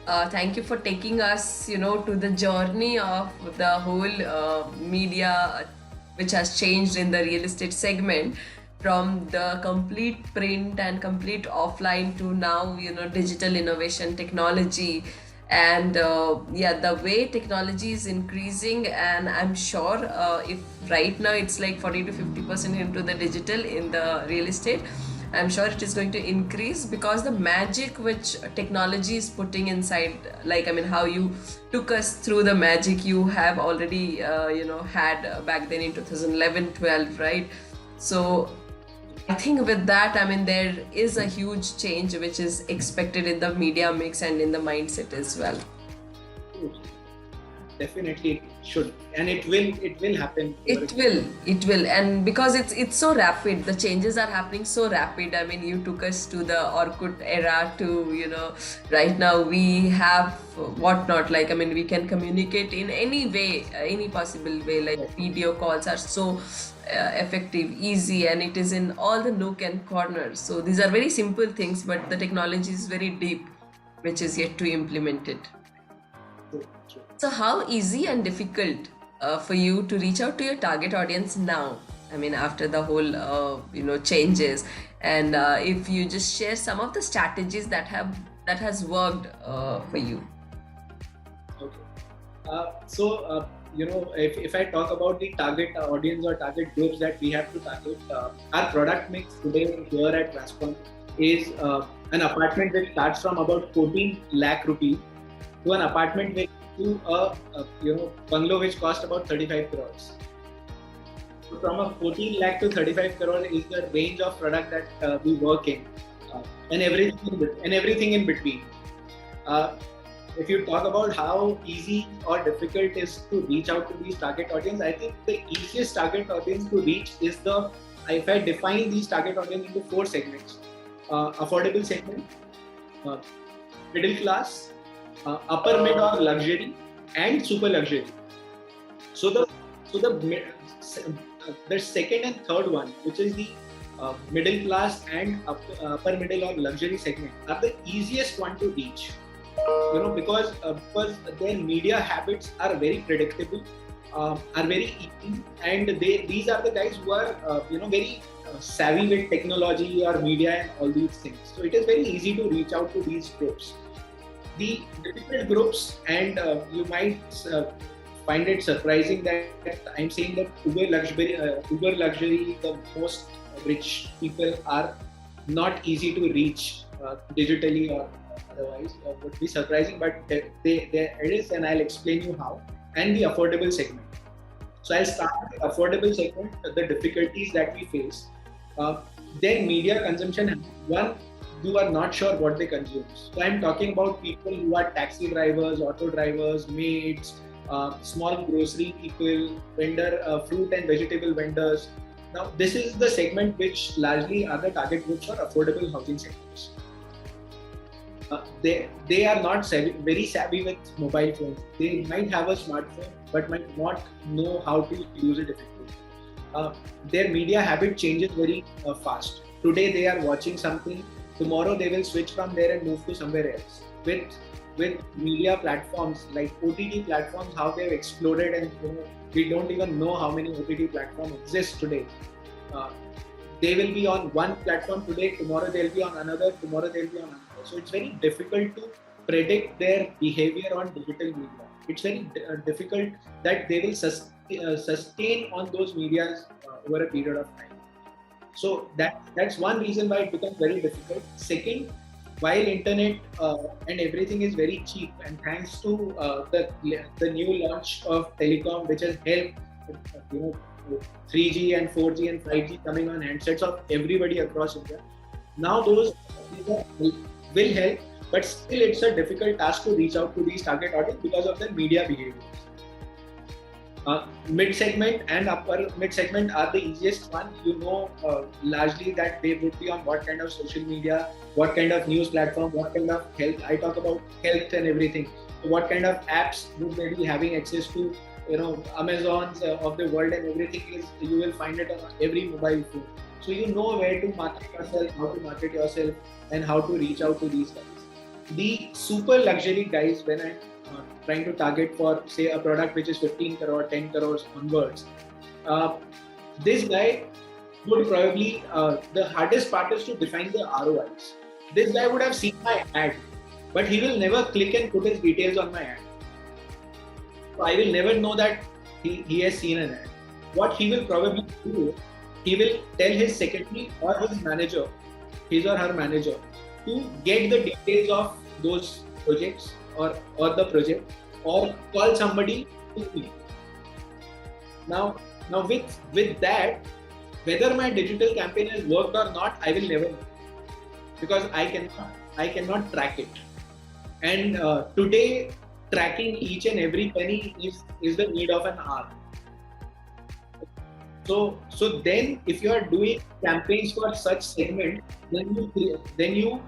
Thank you for taking us, to the journey of the whole media which has changed in the real estate segment, from the complete print and complete offline to now, digital innovation, technology. And the way technology is increasing, and I'm sure if right now it's like 40 to 50% into the digital in the real estate, I'm sure it is going to increase because the magic which technology is putting inside, how you took us through the magic you have already had back then in 2011-12, right? So I think with that, there is a huge change which is expected in the media mix and in the mindset as well. Definitely it should, and it will happen. It will, and because it's so rapid, the changes are happening so rapid. You took us to the Orkut era to right now we have whatnot, we can communicate in any way, any possible way, like video calls are so effective, easy, and it is in all the nook and corners. So these are very simple things, but the technology is very deep, which is yet to implement it. So how easy and difficult for you to reach out to your target audience now? After the whole changes, and if you just share some of the strategies that has worked for you. Okay. If I talk about the target audience or target groups that we have to target, our product mix today here at Transcom is an apartment which starts from about 14 lakh rupees to an apartment which to a bungalow which cost about 35 crores. So from a 14 lakh to 35 crore is the range of product that we work in, and everything in between. If you talk about how easy or difficult it is to reach out to these target audience, I think the easiest target audience to reach is if I define these target audience into 4 segments: affordable segment, middle class, upper mid or luxury, and super luxury. So the second and third one, which is the middle class and upper middle or luxury segment, are the easiest one to reach. Because their media habits are very predictable, are very easy, and these are the guys who are very savvy with technology or media and all these things. So it is very easy to reach out to these groups. The difficult groups, and you might find it surprising that I'm saying that uber luxury, the most which people are not easy to reach digitally or otherwise, would be surprising, but there it is, and I'll explain you how. And the affordable segment. So I'll start with the affordable segment, the difficulties that we face. Uh, then media consumption. One, you are not sure what they consume. So I'm talking about people who are taxi drivers, auto drivers, maids, small grocery people, fruit and vegetable vendors. Now, this is the segment which largely are the target groups for affordable housing sectors. They are not very savvy with mobile phones. They might have a smartphone, but might not know how to use it effectively. Their media habit changes very fast. Today they are watching something. Tomorrow they will switch from there and move to somewhere else. With media platforms like OTT platforms, how they've exploded, and we don't even know how many OTT platforms exist today. Uh, they will be on one platform today, tomorrow they'll be on another, tomorrow they'll be on another. So it's very difficult to predict their behavior on digital media. It's very difficult that they will sustain on those medias over a period of time. So that's one reason why it becomes very difficult. Second, while internet and everything is very cheap, and thanks to the new launch of telecom, which has helped, 3G and 4G and 5G coming on handsets of everybody across India. Now those will help, but still it's a difficult task to reach out to these target audience because of their media behaviors. Mid segment and upper mid segment are the easiest one. Largely that they would be on what kind of social media, what kind of news platform, what kind of health. I talk about health and everything. So what kind of apps would they be having access to? Amazons of the world, and everything is, you will find it on every mobile phone. So you know where to market yourself, how to market yourself, and how to reach out to these guys. The super luxury guys, when I'm trying to target for, say, a product which is 15 crore, 10 crores onwards, this guy would probably, the hardest part is to define the ROIs. This guy would have seen my ad, but he will never click and put his details on my ad. So I will never know that he has seen an ad. What he will probably do, he will tell his secretary or his manager, his or her manager, to get the details of those projects or the project, or call somebody to me. Now with that, whether my digital campaign has worked or not, I will never know, because I cannot track it. And today, tracking each and every penny is the need of an hour. So then, if you are doing campaigns for such segment, then you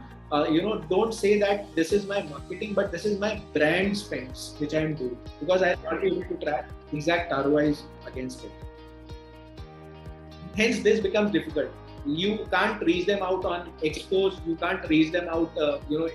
don't say that this is my marketing, but this is my brand spends which I am doing, because I am not able to track exact ROIs against it. Hence, this becomes difficult. You can't reach them out on expos. You can't reach them out,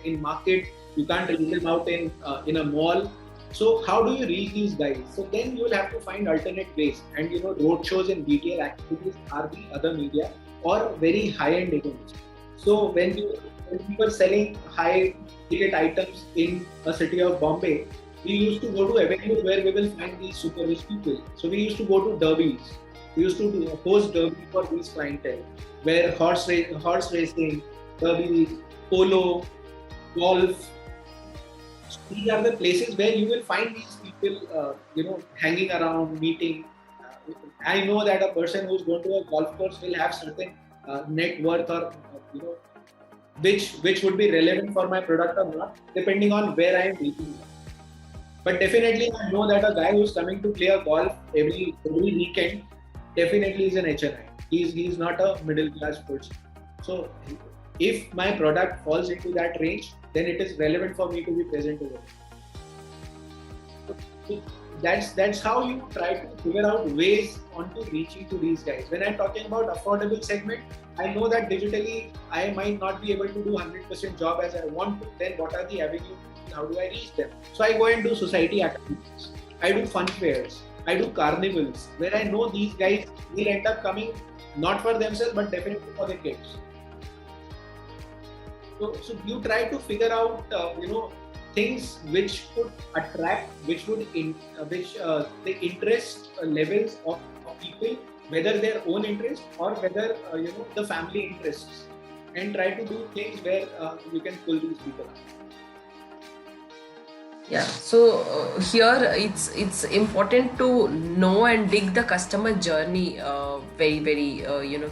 in market. You can't reach them out in a mall. So how do you reach these guys? So then you will have to find alternate ways, and road shows and BTL activities are the other media, or very high-end events. So when we were selling high ticket items in a city of Bombay, we used to go to avenues where we will find these super rich people. So we used to go to derbies. We used to host derby for these clientele, where horse racing, derby, polo, golf. These are the places where you will find these people, hanging around, meeting. I know that a person who's going to a golf course will have certain net worth, or which would be relevant for my product or not, depending on where I am reaching. But definitely, I know that a guy who's coming to play a golf every weekend definitely is an HNI. He's not a middle class person. So if my product falls into that range, then it is relevant for me to be present over there. So that's how you try to figure out ways onto reaching to these guys. When I'm talking about affordable segment, I know that digitally I might not be able to do 100% job as I want to. Then what are the avenues? How do I reach them? So I go and do society activities. I do fun fairs. I do carnivals, where I know these guys will end up coming not for themselves, but definitely for their kids. So you try to figure out, things which could attract, which the interest levels of people whether their own interest or whether the family interests, and try to do things where you can pull these people up. Yeah, so here it's important to know and dig the customer journey very very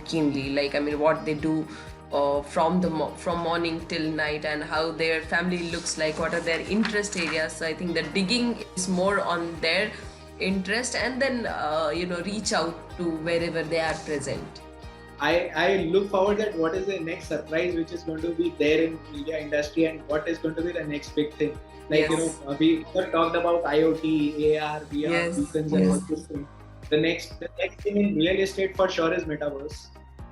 keenly. Like, I mean, what they do from from morning till night, and how their family looks like, what are their interest areas. So I think the digging is more on their interest, and then reach out to wherever they are present. I look forward that what is the next surprise which is going to be there in media industry, and what is going to be the next big thing. Like, Yes. We talked about IoT, AR, VR, Yes. beacons, and all this thing. The next thing in real estate for sure is metaverse,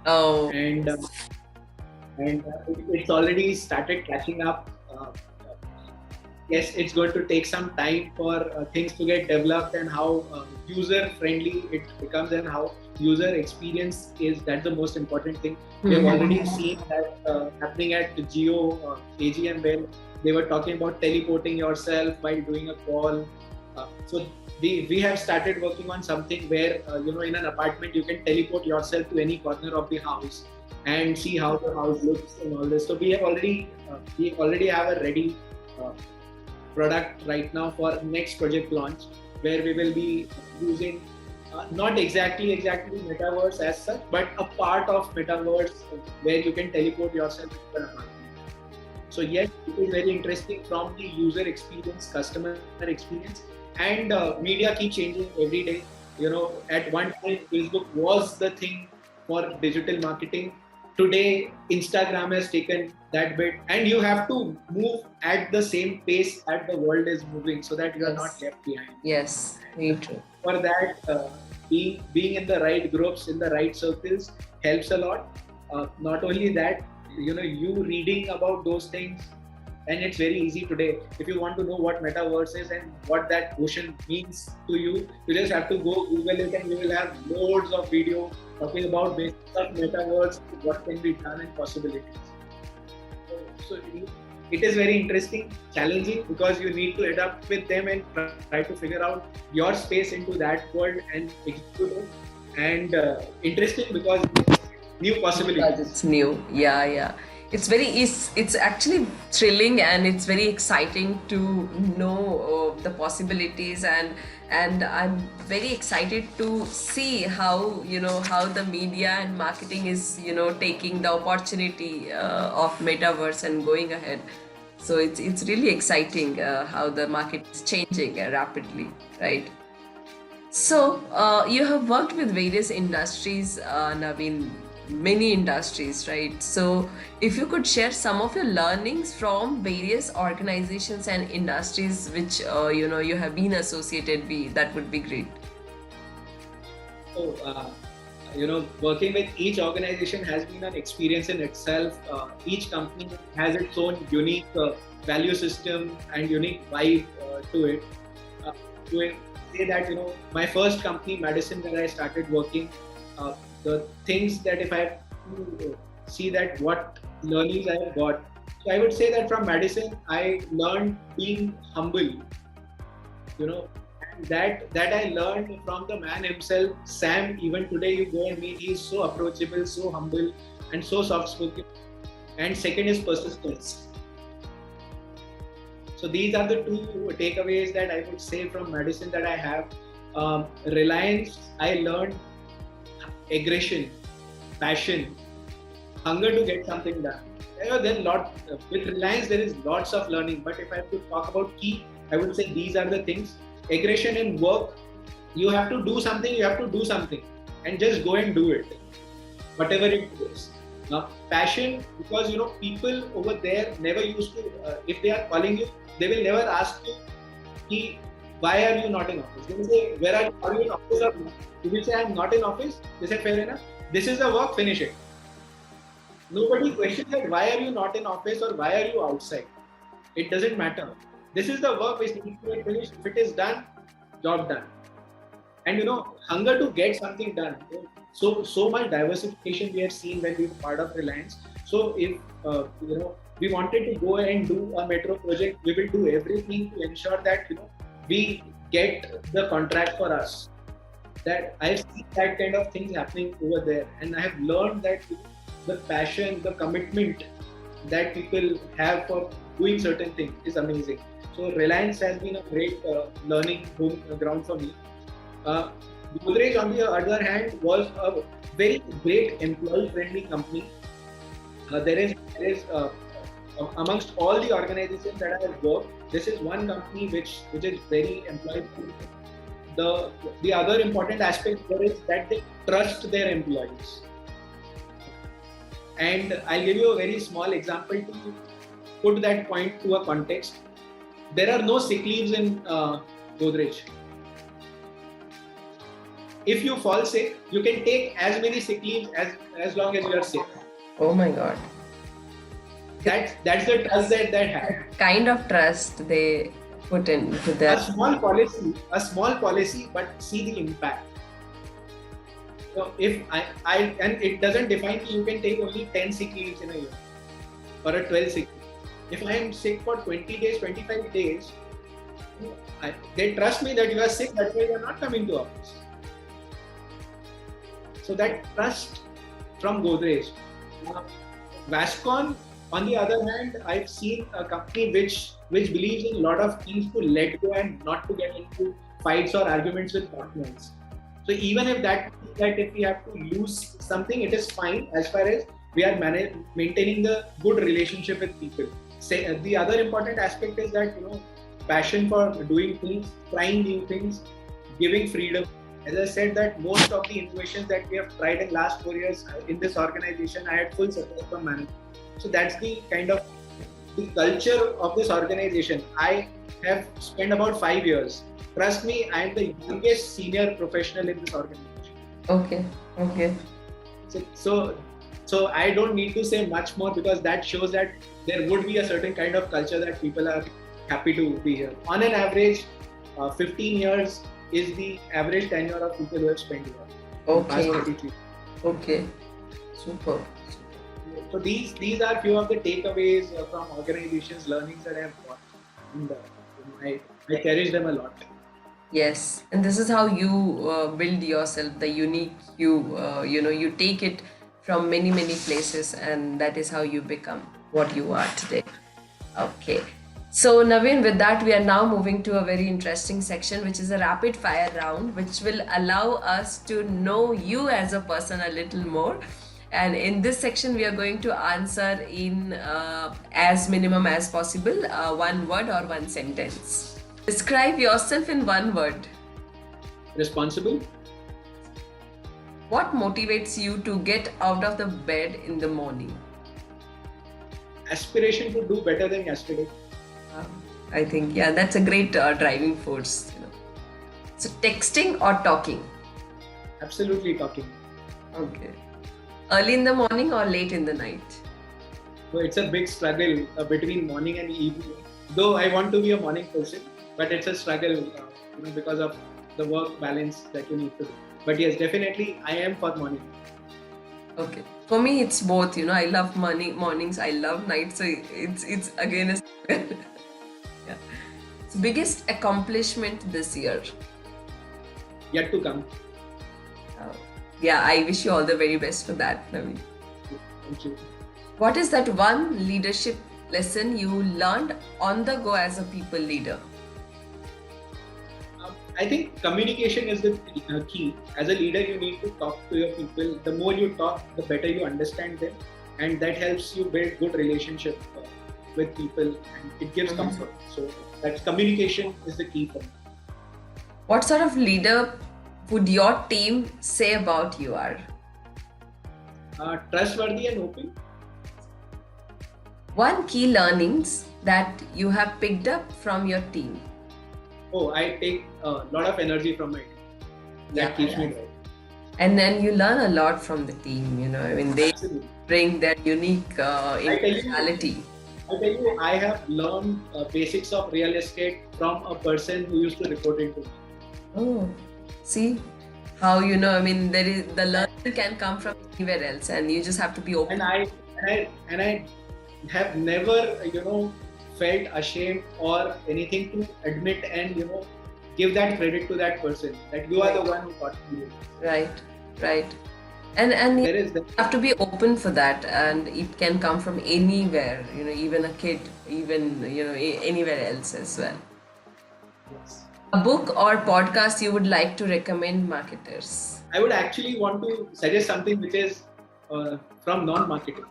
Oh. and it's already started catching up. Yes, it's going to take some time for things to get developed, and how user friendly it becomes, and how user experience is. That's the most important thing. We have already seen that happening at the Geo AGM, where they were talking about teleporting yourself while doing a call. So we have started working on something where in an apartment you can teleport yourself to any corner of the house and see how the house looks and all this. So we already have a ready product right now for next project launch, where we will be using not exactly metaverse as such, but a part of metaverse where you can teleport yourself to an apartment. So yes, it is very interesting from the user experience, customer experience, and media keep changing every day. At one time Facebook was the thing for digital marketing. Today Instagram has taken that bit, and you have to move at the same pace that the world is moving, so that you are not left behind. Yes, very true. For that, being in the right groups, in the right circles helps a lot. Not only that, you reading about those things, and it's very easy today. If you want to know what metaverse is and what that ocean means to you, you just have to go Google it, and you will have loads of video talking about basics of metaverse, what can be done, and possibilities. So it is very interesting, challenging, because you need to adapt with them and try to figure out your space into that world and execute it. And interesting because new possibilities. Because it's new. Yeah. It's actually thrilling, and it's very exciting to know the possibilities, and I'm very excited to see how the media and marketing is taking the opportunity of metaverse and going ahead. So it's really exciting how the market is changing rapidly, right? So, you have worked with various industries, Navin, many industries, right? So, if you could share some of your learnings from various organizations and industries which you have been associated with, that would be great. So, working with each organization has been an experience in itself. Each company has its own unique value system and unique vibe to it. To say that, my first company, Madison, where I started working, the things that if I have to see that what learnings I have got, so I would say that from Madison, I learned being humble. And that I learned from the man himself, Sam. Even today, you go and meet, he is so approachable, so humble, and so soft-spoken. And second is persistence. So these are the two takeaways that I would say from Madison that I have. Reliance, I learned aggression, passion, hunger to get something done. With Reliance, there is lots of learning. But if I have to talk about key, I would say these are the things. Aggression in work, you have to do something, and just go and do it, whatever it is. Passion, because people over there never used to, if they are calling you, they will never ask you, why are you not in office? They will say, are you in office or not? You will say, I'm not in office. They say, fair enough. This is the work, finish it. Nobody questions that why are you not in office or why are you outside. It doesn't matter. This is the work which needs to be finished. If it is done, job done. And hunger to get something done. So much diversification we have seen when we were part of Reliance. So if we wanted to go and do a metro project, we will do everything to ensure that we get the contract for us. That I've seen that kind of things happening over there, and I have learned that the passion, the commitment that people have for doing certain things is amazing. So Reliance has been a great learning ground for me. Uh, Godrej, on the other hand, was a very great employee-friendly company. There is amongst all the organizations that I have worked, this is one company which is very employee-friendly. The other important aspect there is that they trust their employees. And I'll give you a very small example to put that point to a context. There are no sick leaves in Godrej. If you fall sick, you can take as many sick leaves as long as you are sick. Oh my God. That's the trust that have. Kind of trust they put into A their. small policy, but see the impact. So if I and it doesn't define you can take only 10 sick leaves in a year or a 12 sick leave. If I am sick for 20 days, 25 days, they trust me that you are sick, that's why you are not coming to office. So that trust from Godrej. Vascon, on the other hand, I've seen a company which believes in a lot of things to let go and not to get into fights or arguments with partners. So even if that if we have to lose something, it is fine as far as we are maintaining the good relationship with people. The other important aspect is that passion for doing things, trying new things, giving freedom. As I said, that most of the innovations that we have tried in last 4 years in this organization, I had full support from management. So that's the kind of the culture of this organization. I have spent about 5 years. Trust me, I am the youngest senior professional in this organization. Okay. So I don't need to say much more because that shows that there would be a certain kind of culture that people are happy to be here. On an average, 15 years is the average tenure of people who have spent here. Okay. Super. So these are few of the takeaways from organizations, learnings that I have got. And I cherish them a lot. Yes, and this is how you build yourself, the unique you. You take it from many places, and that is how you become what you are today. Okay. So Navin, with that, we are now moving to a very interesting section, which is a rapid fire round, which will allow us to know you as a person a little more. And in this section, we are going to answer in as minimum as possible, one word or one sentence. Describe yourself in one word. Responsible. What motivates you to get out of the bed in the morning? Aspiration to do better than yesterday. I think, yeah, that's a great driving force. So texting or talking? Absolutely talking. Okay. Early in the morning or late in the night? So it's a big struggle between morning and evening. Though I want to be a morning person, but it's a struggle because of the work balance that you need to do. But yes, definitely I am for morning. Okay. For me, it's both. I love mornings. I love nights. So it's again a struggle. Yeah. So biggest accomplishment this year? Yet to come. Yeah, I wish you all the very best for that, Navin. Thank you. What is that one leadership lesson you learned on the go as a people leader? I think communication is the key. As a leader, you need to talk to your people. The more you talk, the better you understand them, and that helps you build good relationship with people, and it gives comfort. So that communication is the key for me. What sort of leader would your team say about you are? Trustworthy and open. One key learnings that you have picked up from your team? I take a lot of energy from my team. That keeps me going. And then you learn a lot from the team, they Absolutely. bring their unique individuality. I tell you, I have learned basics of real estate from a person who used to report it to me. Oh, see how there is the learning can come from anywhere else, and you just have to be open. And I have never felt ashamed or anything to admit and give that credit to that person that you are the one who taught me. Right. And There is you have to be open for that, and it can come from anywhere, even a kid, even anywhere else as well. yes. A book or podcast you would like to recommend marketers? I would actually want to suggest something which is from non-marketing.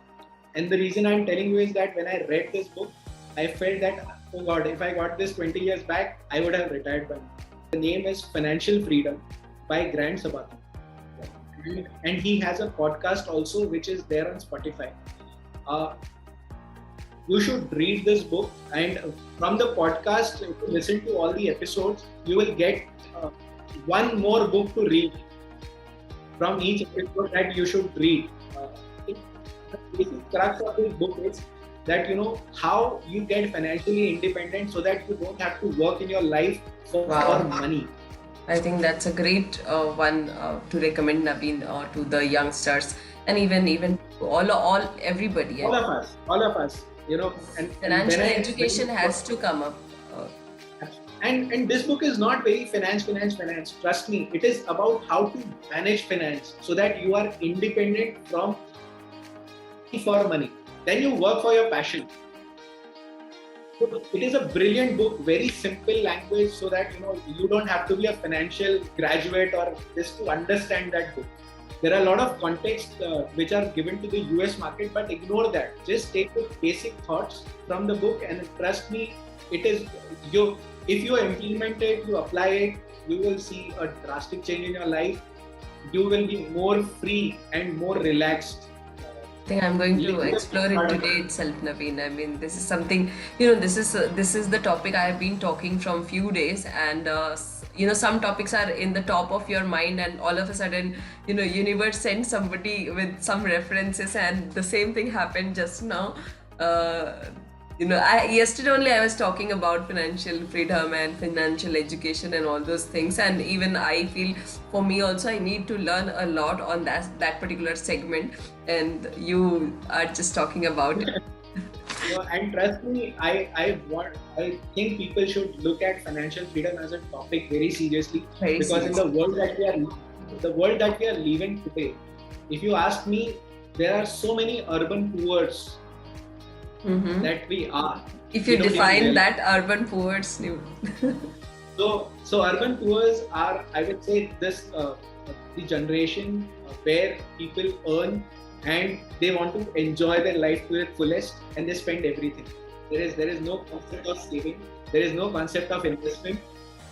And the reason I'm telling you is that when I read this book, I felt that, oh God, if I got this 20 years back, I would have retired by now. The name is Financial Freedom by Grant Sabathan. And he has a podcast also, which is there on Spotify. You should read this book, and from the podcast, if you listen to all the episodes, you will get one more book to read from each episode that you should read. The basic crux of this book is that how you get financially independent so that you don't have to work in your life for money. I think that's a great one to recommend, Navin, to the youngsters, and even everybody. All of us. And financial education has to come up. And this book is not very finance. Trust me, it is about how to manage finance so that you are independent from for money. Then you work for your passion. So it is a brilliant book, very simple language, so that you don't have to be a financial graduate or just to understand that book. There are a lot of context which are given to the US market, but ignore that. Just take the basic thoughts from the book, and trust me, it is you. If you implement it, you apply it, you will see a drastic change in your life. You will be more free and more relaxed. I think I'm going to explore it today itself, Navin. I mean, this is something, this is the topic I have been talking from few days, and some topics are in the top of your mind, and all of a sudden, universe sends somebody with some references, and the same thing happened just now. Yesterday only I was talking about financial freedom and financial education and all those things, and even I feel for me also I need to learn a lot on that particular segment, and you are just talking about it. And trust me, I think people should look at financial freedom as a topic very seriously, because in the world that we are living today, if you ask me, there are so many urban poors. That we are. If you define that urban poors, so urban poors are, I would say, this the generation where people earn and they want to enjoy their life to the fullest, and they spend everything. There is no concept of saving. There is no concept of investment.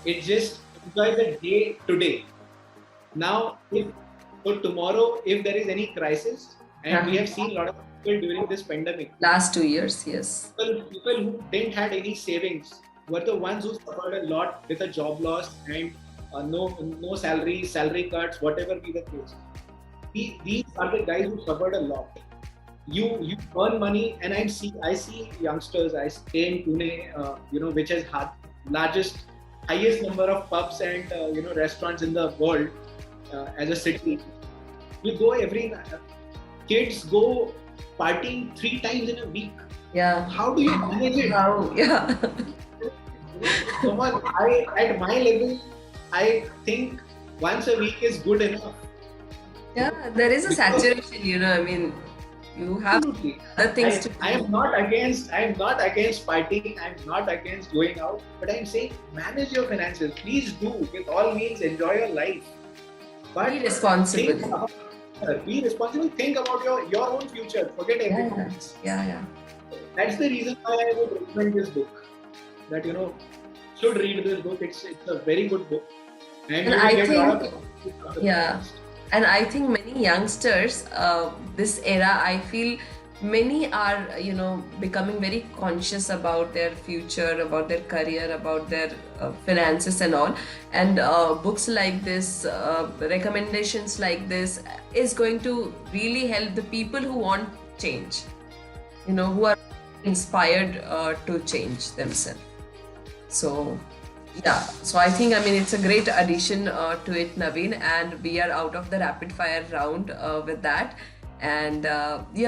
It's just enjoy the day today. Now, tomorrow, if there is any crisis, and we have seen a lot of during this pandemic. Last 2 years, yes. People who didn't had any savings were the ones who suffered a lot with a job loss and no salary cuts, whatever be the case. These are the guys who suffered a lot. You earn money, and I see youngsters. I stay in Pune, which has highest number of pubs and restaurants in the world as a city. You go kids go partying 3 times in a week. Yeah. How do you manage it? Yeah. Come on, at my level, I think once a week is good enough. Yeah, there is a saturation, I mean, you have other things to do. I am not against partying, I'm not against going out, but I'm saying manage your finances. Please do, with all means, enjoy your life. But be responsible. Be responsible. Think about your own future. Forget everything. Yeah. That's the reason why I would recommend this book. That should read this book. It's a very good book, and I think and I think many youngsters, this era, I feel many are becoming very conscious about their future, about their career, about their finances and all, and books like this, recommendations like this is going to really help the people who want change, who are inspired to change themselves. So I think it's a great addition to it, Navin, and we are out of the rapid fire round with that. And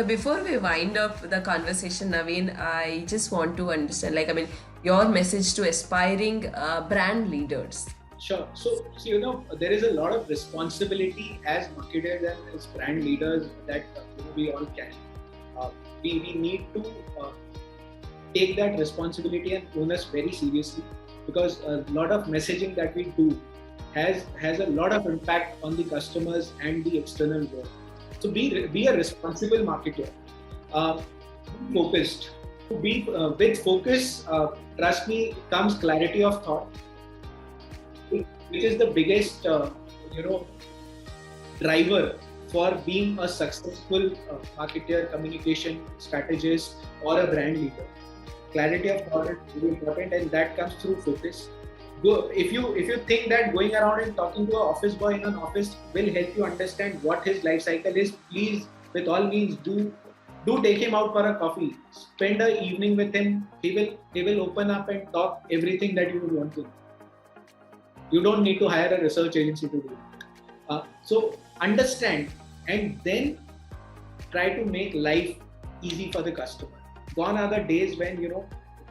before we wind up the conversation, Navin, I just want to understand, your message to aspiring brand leaders? Sure. So, there is a lot of responsibility as marketers and as brand leaders that we all carry. We need to take that responsibility and onus very seriously, because a lot of messaging that we do has a lot of impact on the customers and the external world. So be a responsible marketer. Be focused. Be with focus. Trust me, comes clarity of thought, which is the biggest driver for being a successful marketer, communication strategist, or a brand leader. Clarity of thought is very important, and that comes through focus. If you think that going around and talking to an office boy in an office will help you understand what his life cycle is, please, with all means, do take him out for a coffee. Spend an evening with him. He will open up and talk everything that you would want to know. You don't need to hire a research agency to do it. So understand, and then try to make life easy for the customer. Gone are the days when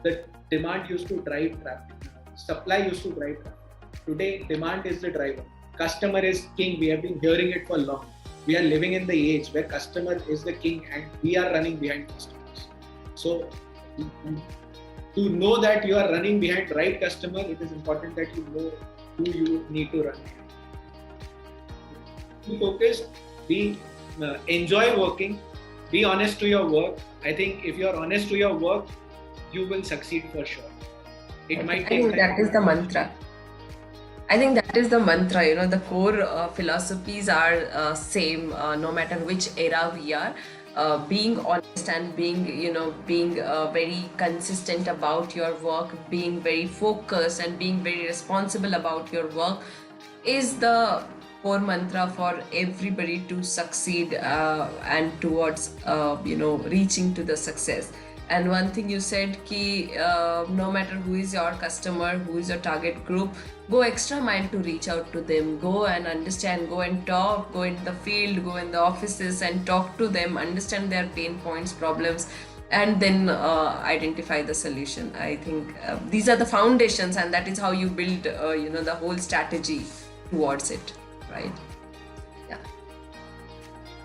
the demand used to drive traffic, supply used to drive traffic. Today, demand is the driver. Customer is king. We have been hearing it for long. We are living in the age where customer is the king, and we are running behind customers. So, to know that you are running behind the right customer, it is important that you know who you need to run behind. Be focused. Enjoy working. Be honest to your work. I think if you are honest to your work, you will succeed for sure. It might take time. That is the mantra. I think that is the mantra. The core philosophies are same no matter which era we are. Being honest and being very consistent about your work, being very focused and being very responsible about your work is the core mantra for everybody to succeed and towards reaching to the success. And one thing you said ki no matter who is your customer, who is your target group, go extra mile to reach out to them. Go and understand, go and talk, go in the field, go in the offices and talk to them, understand their pain points, problems, and then identify the solution. I think these are the foundations, and that is how you build the whole strategy towards it, right? Yeah.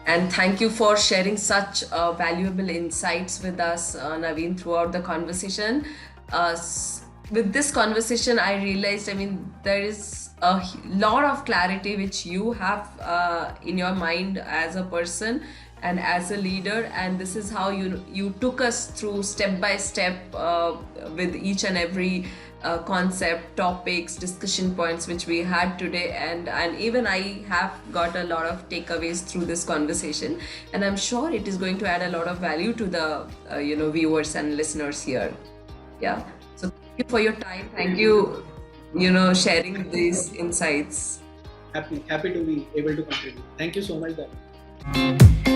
And thank you for sharing such valuable insights with us, Navin, throughout the conversation. With this conversation, I realized, there is a lot of clarity which you have in your mind as a person and as a leader. And this is how you took us through step by step with each and every concept, topics, discussion points which we had today, and even I have got a lot of takeaways through this conversation, and I'm sure it is going to add a lot of value to the viewers and listeners here. Yeah. So thank you for your time. Thank you, sharing these insights. Happy to be able to contribute. Thank you so much, Navin.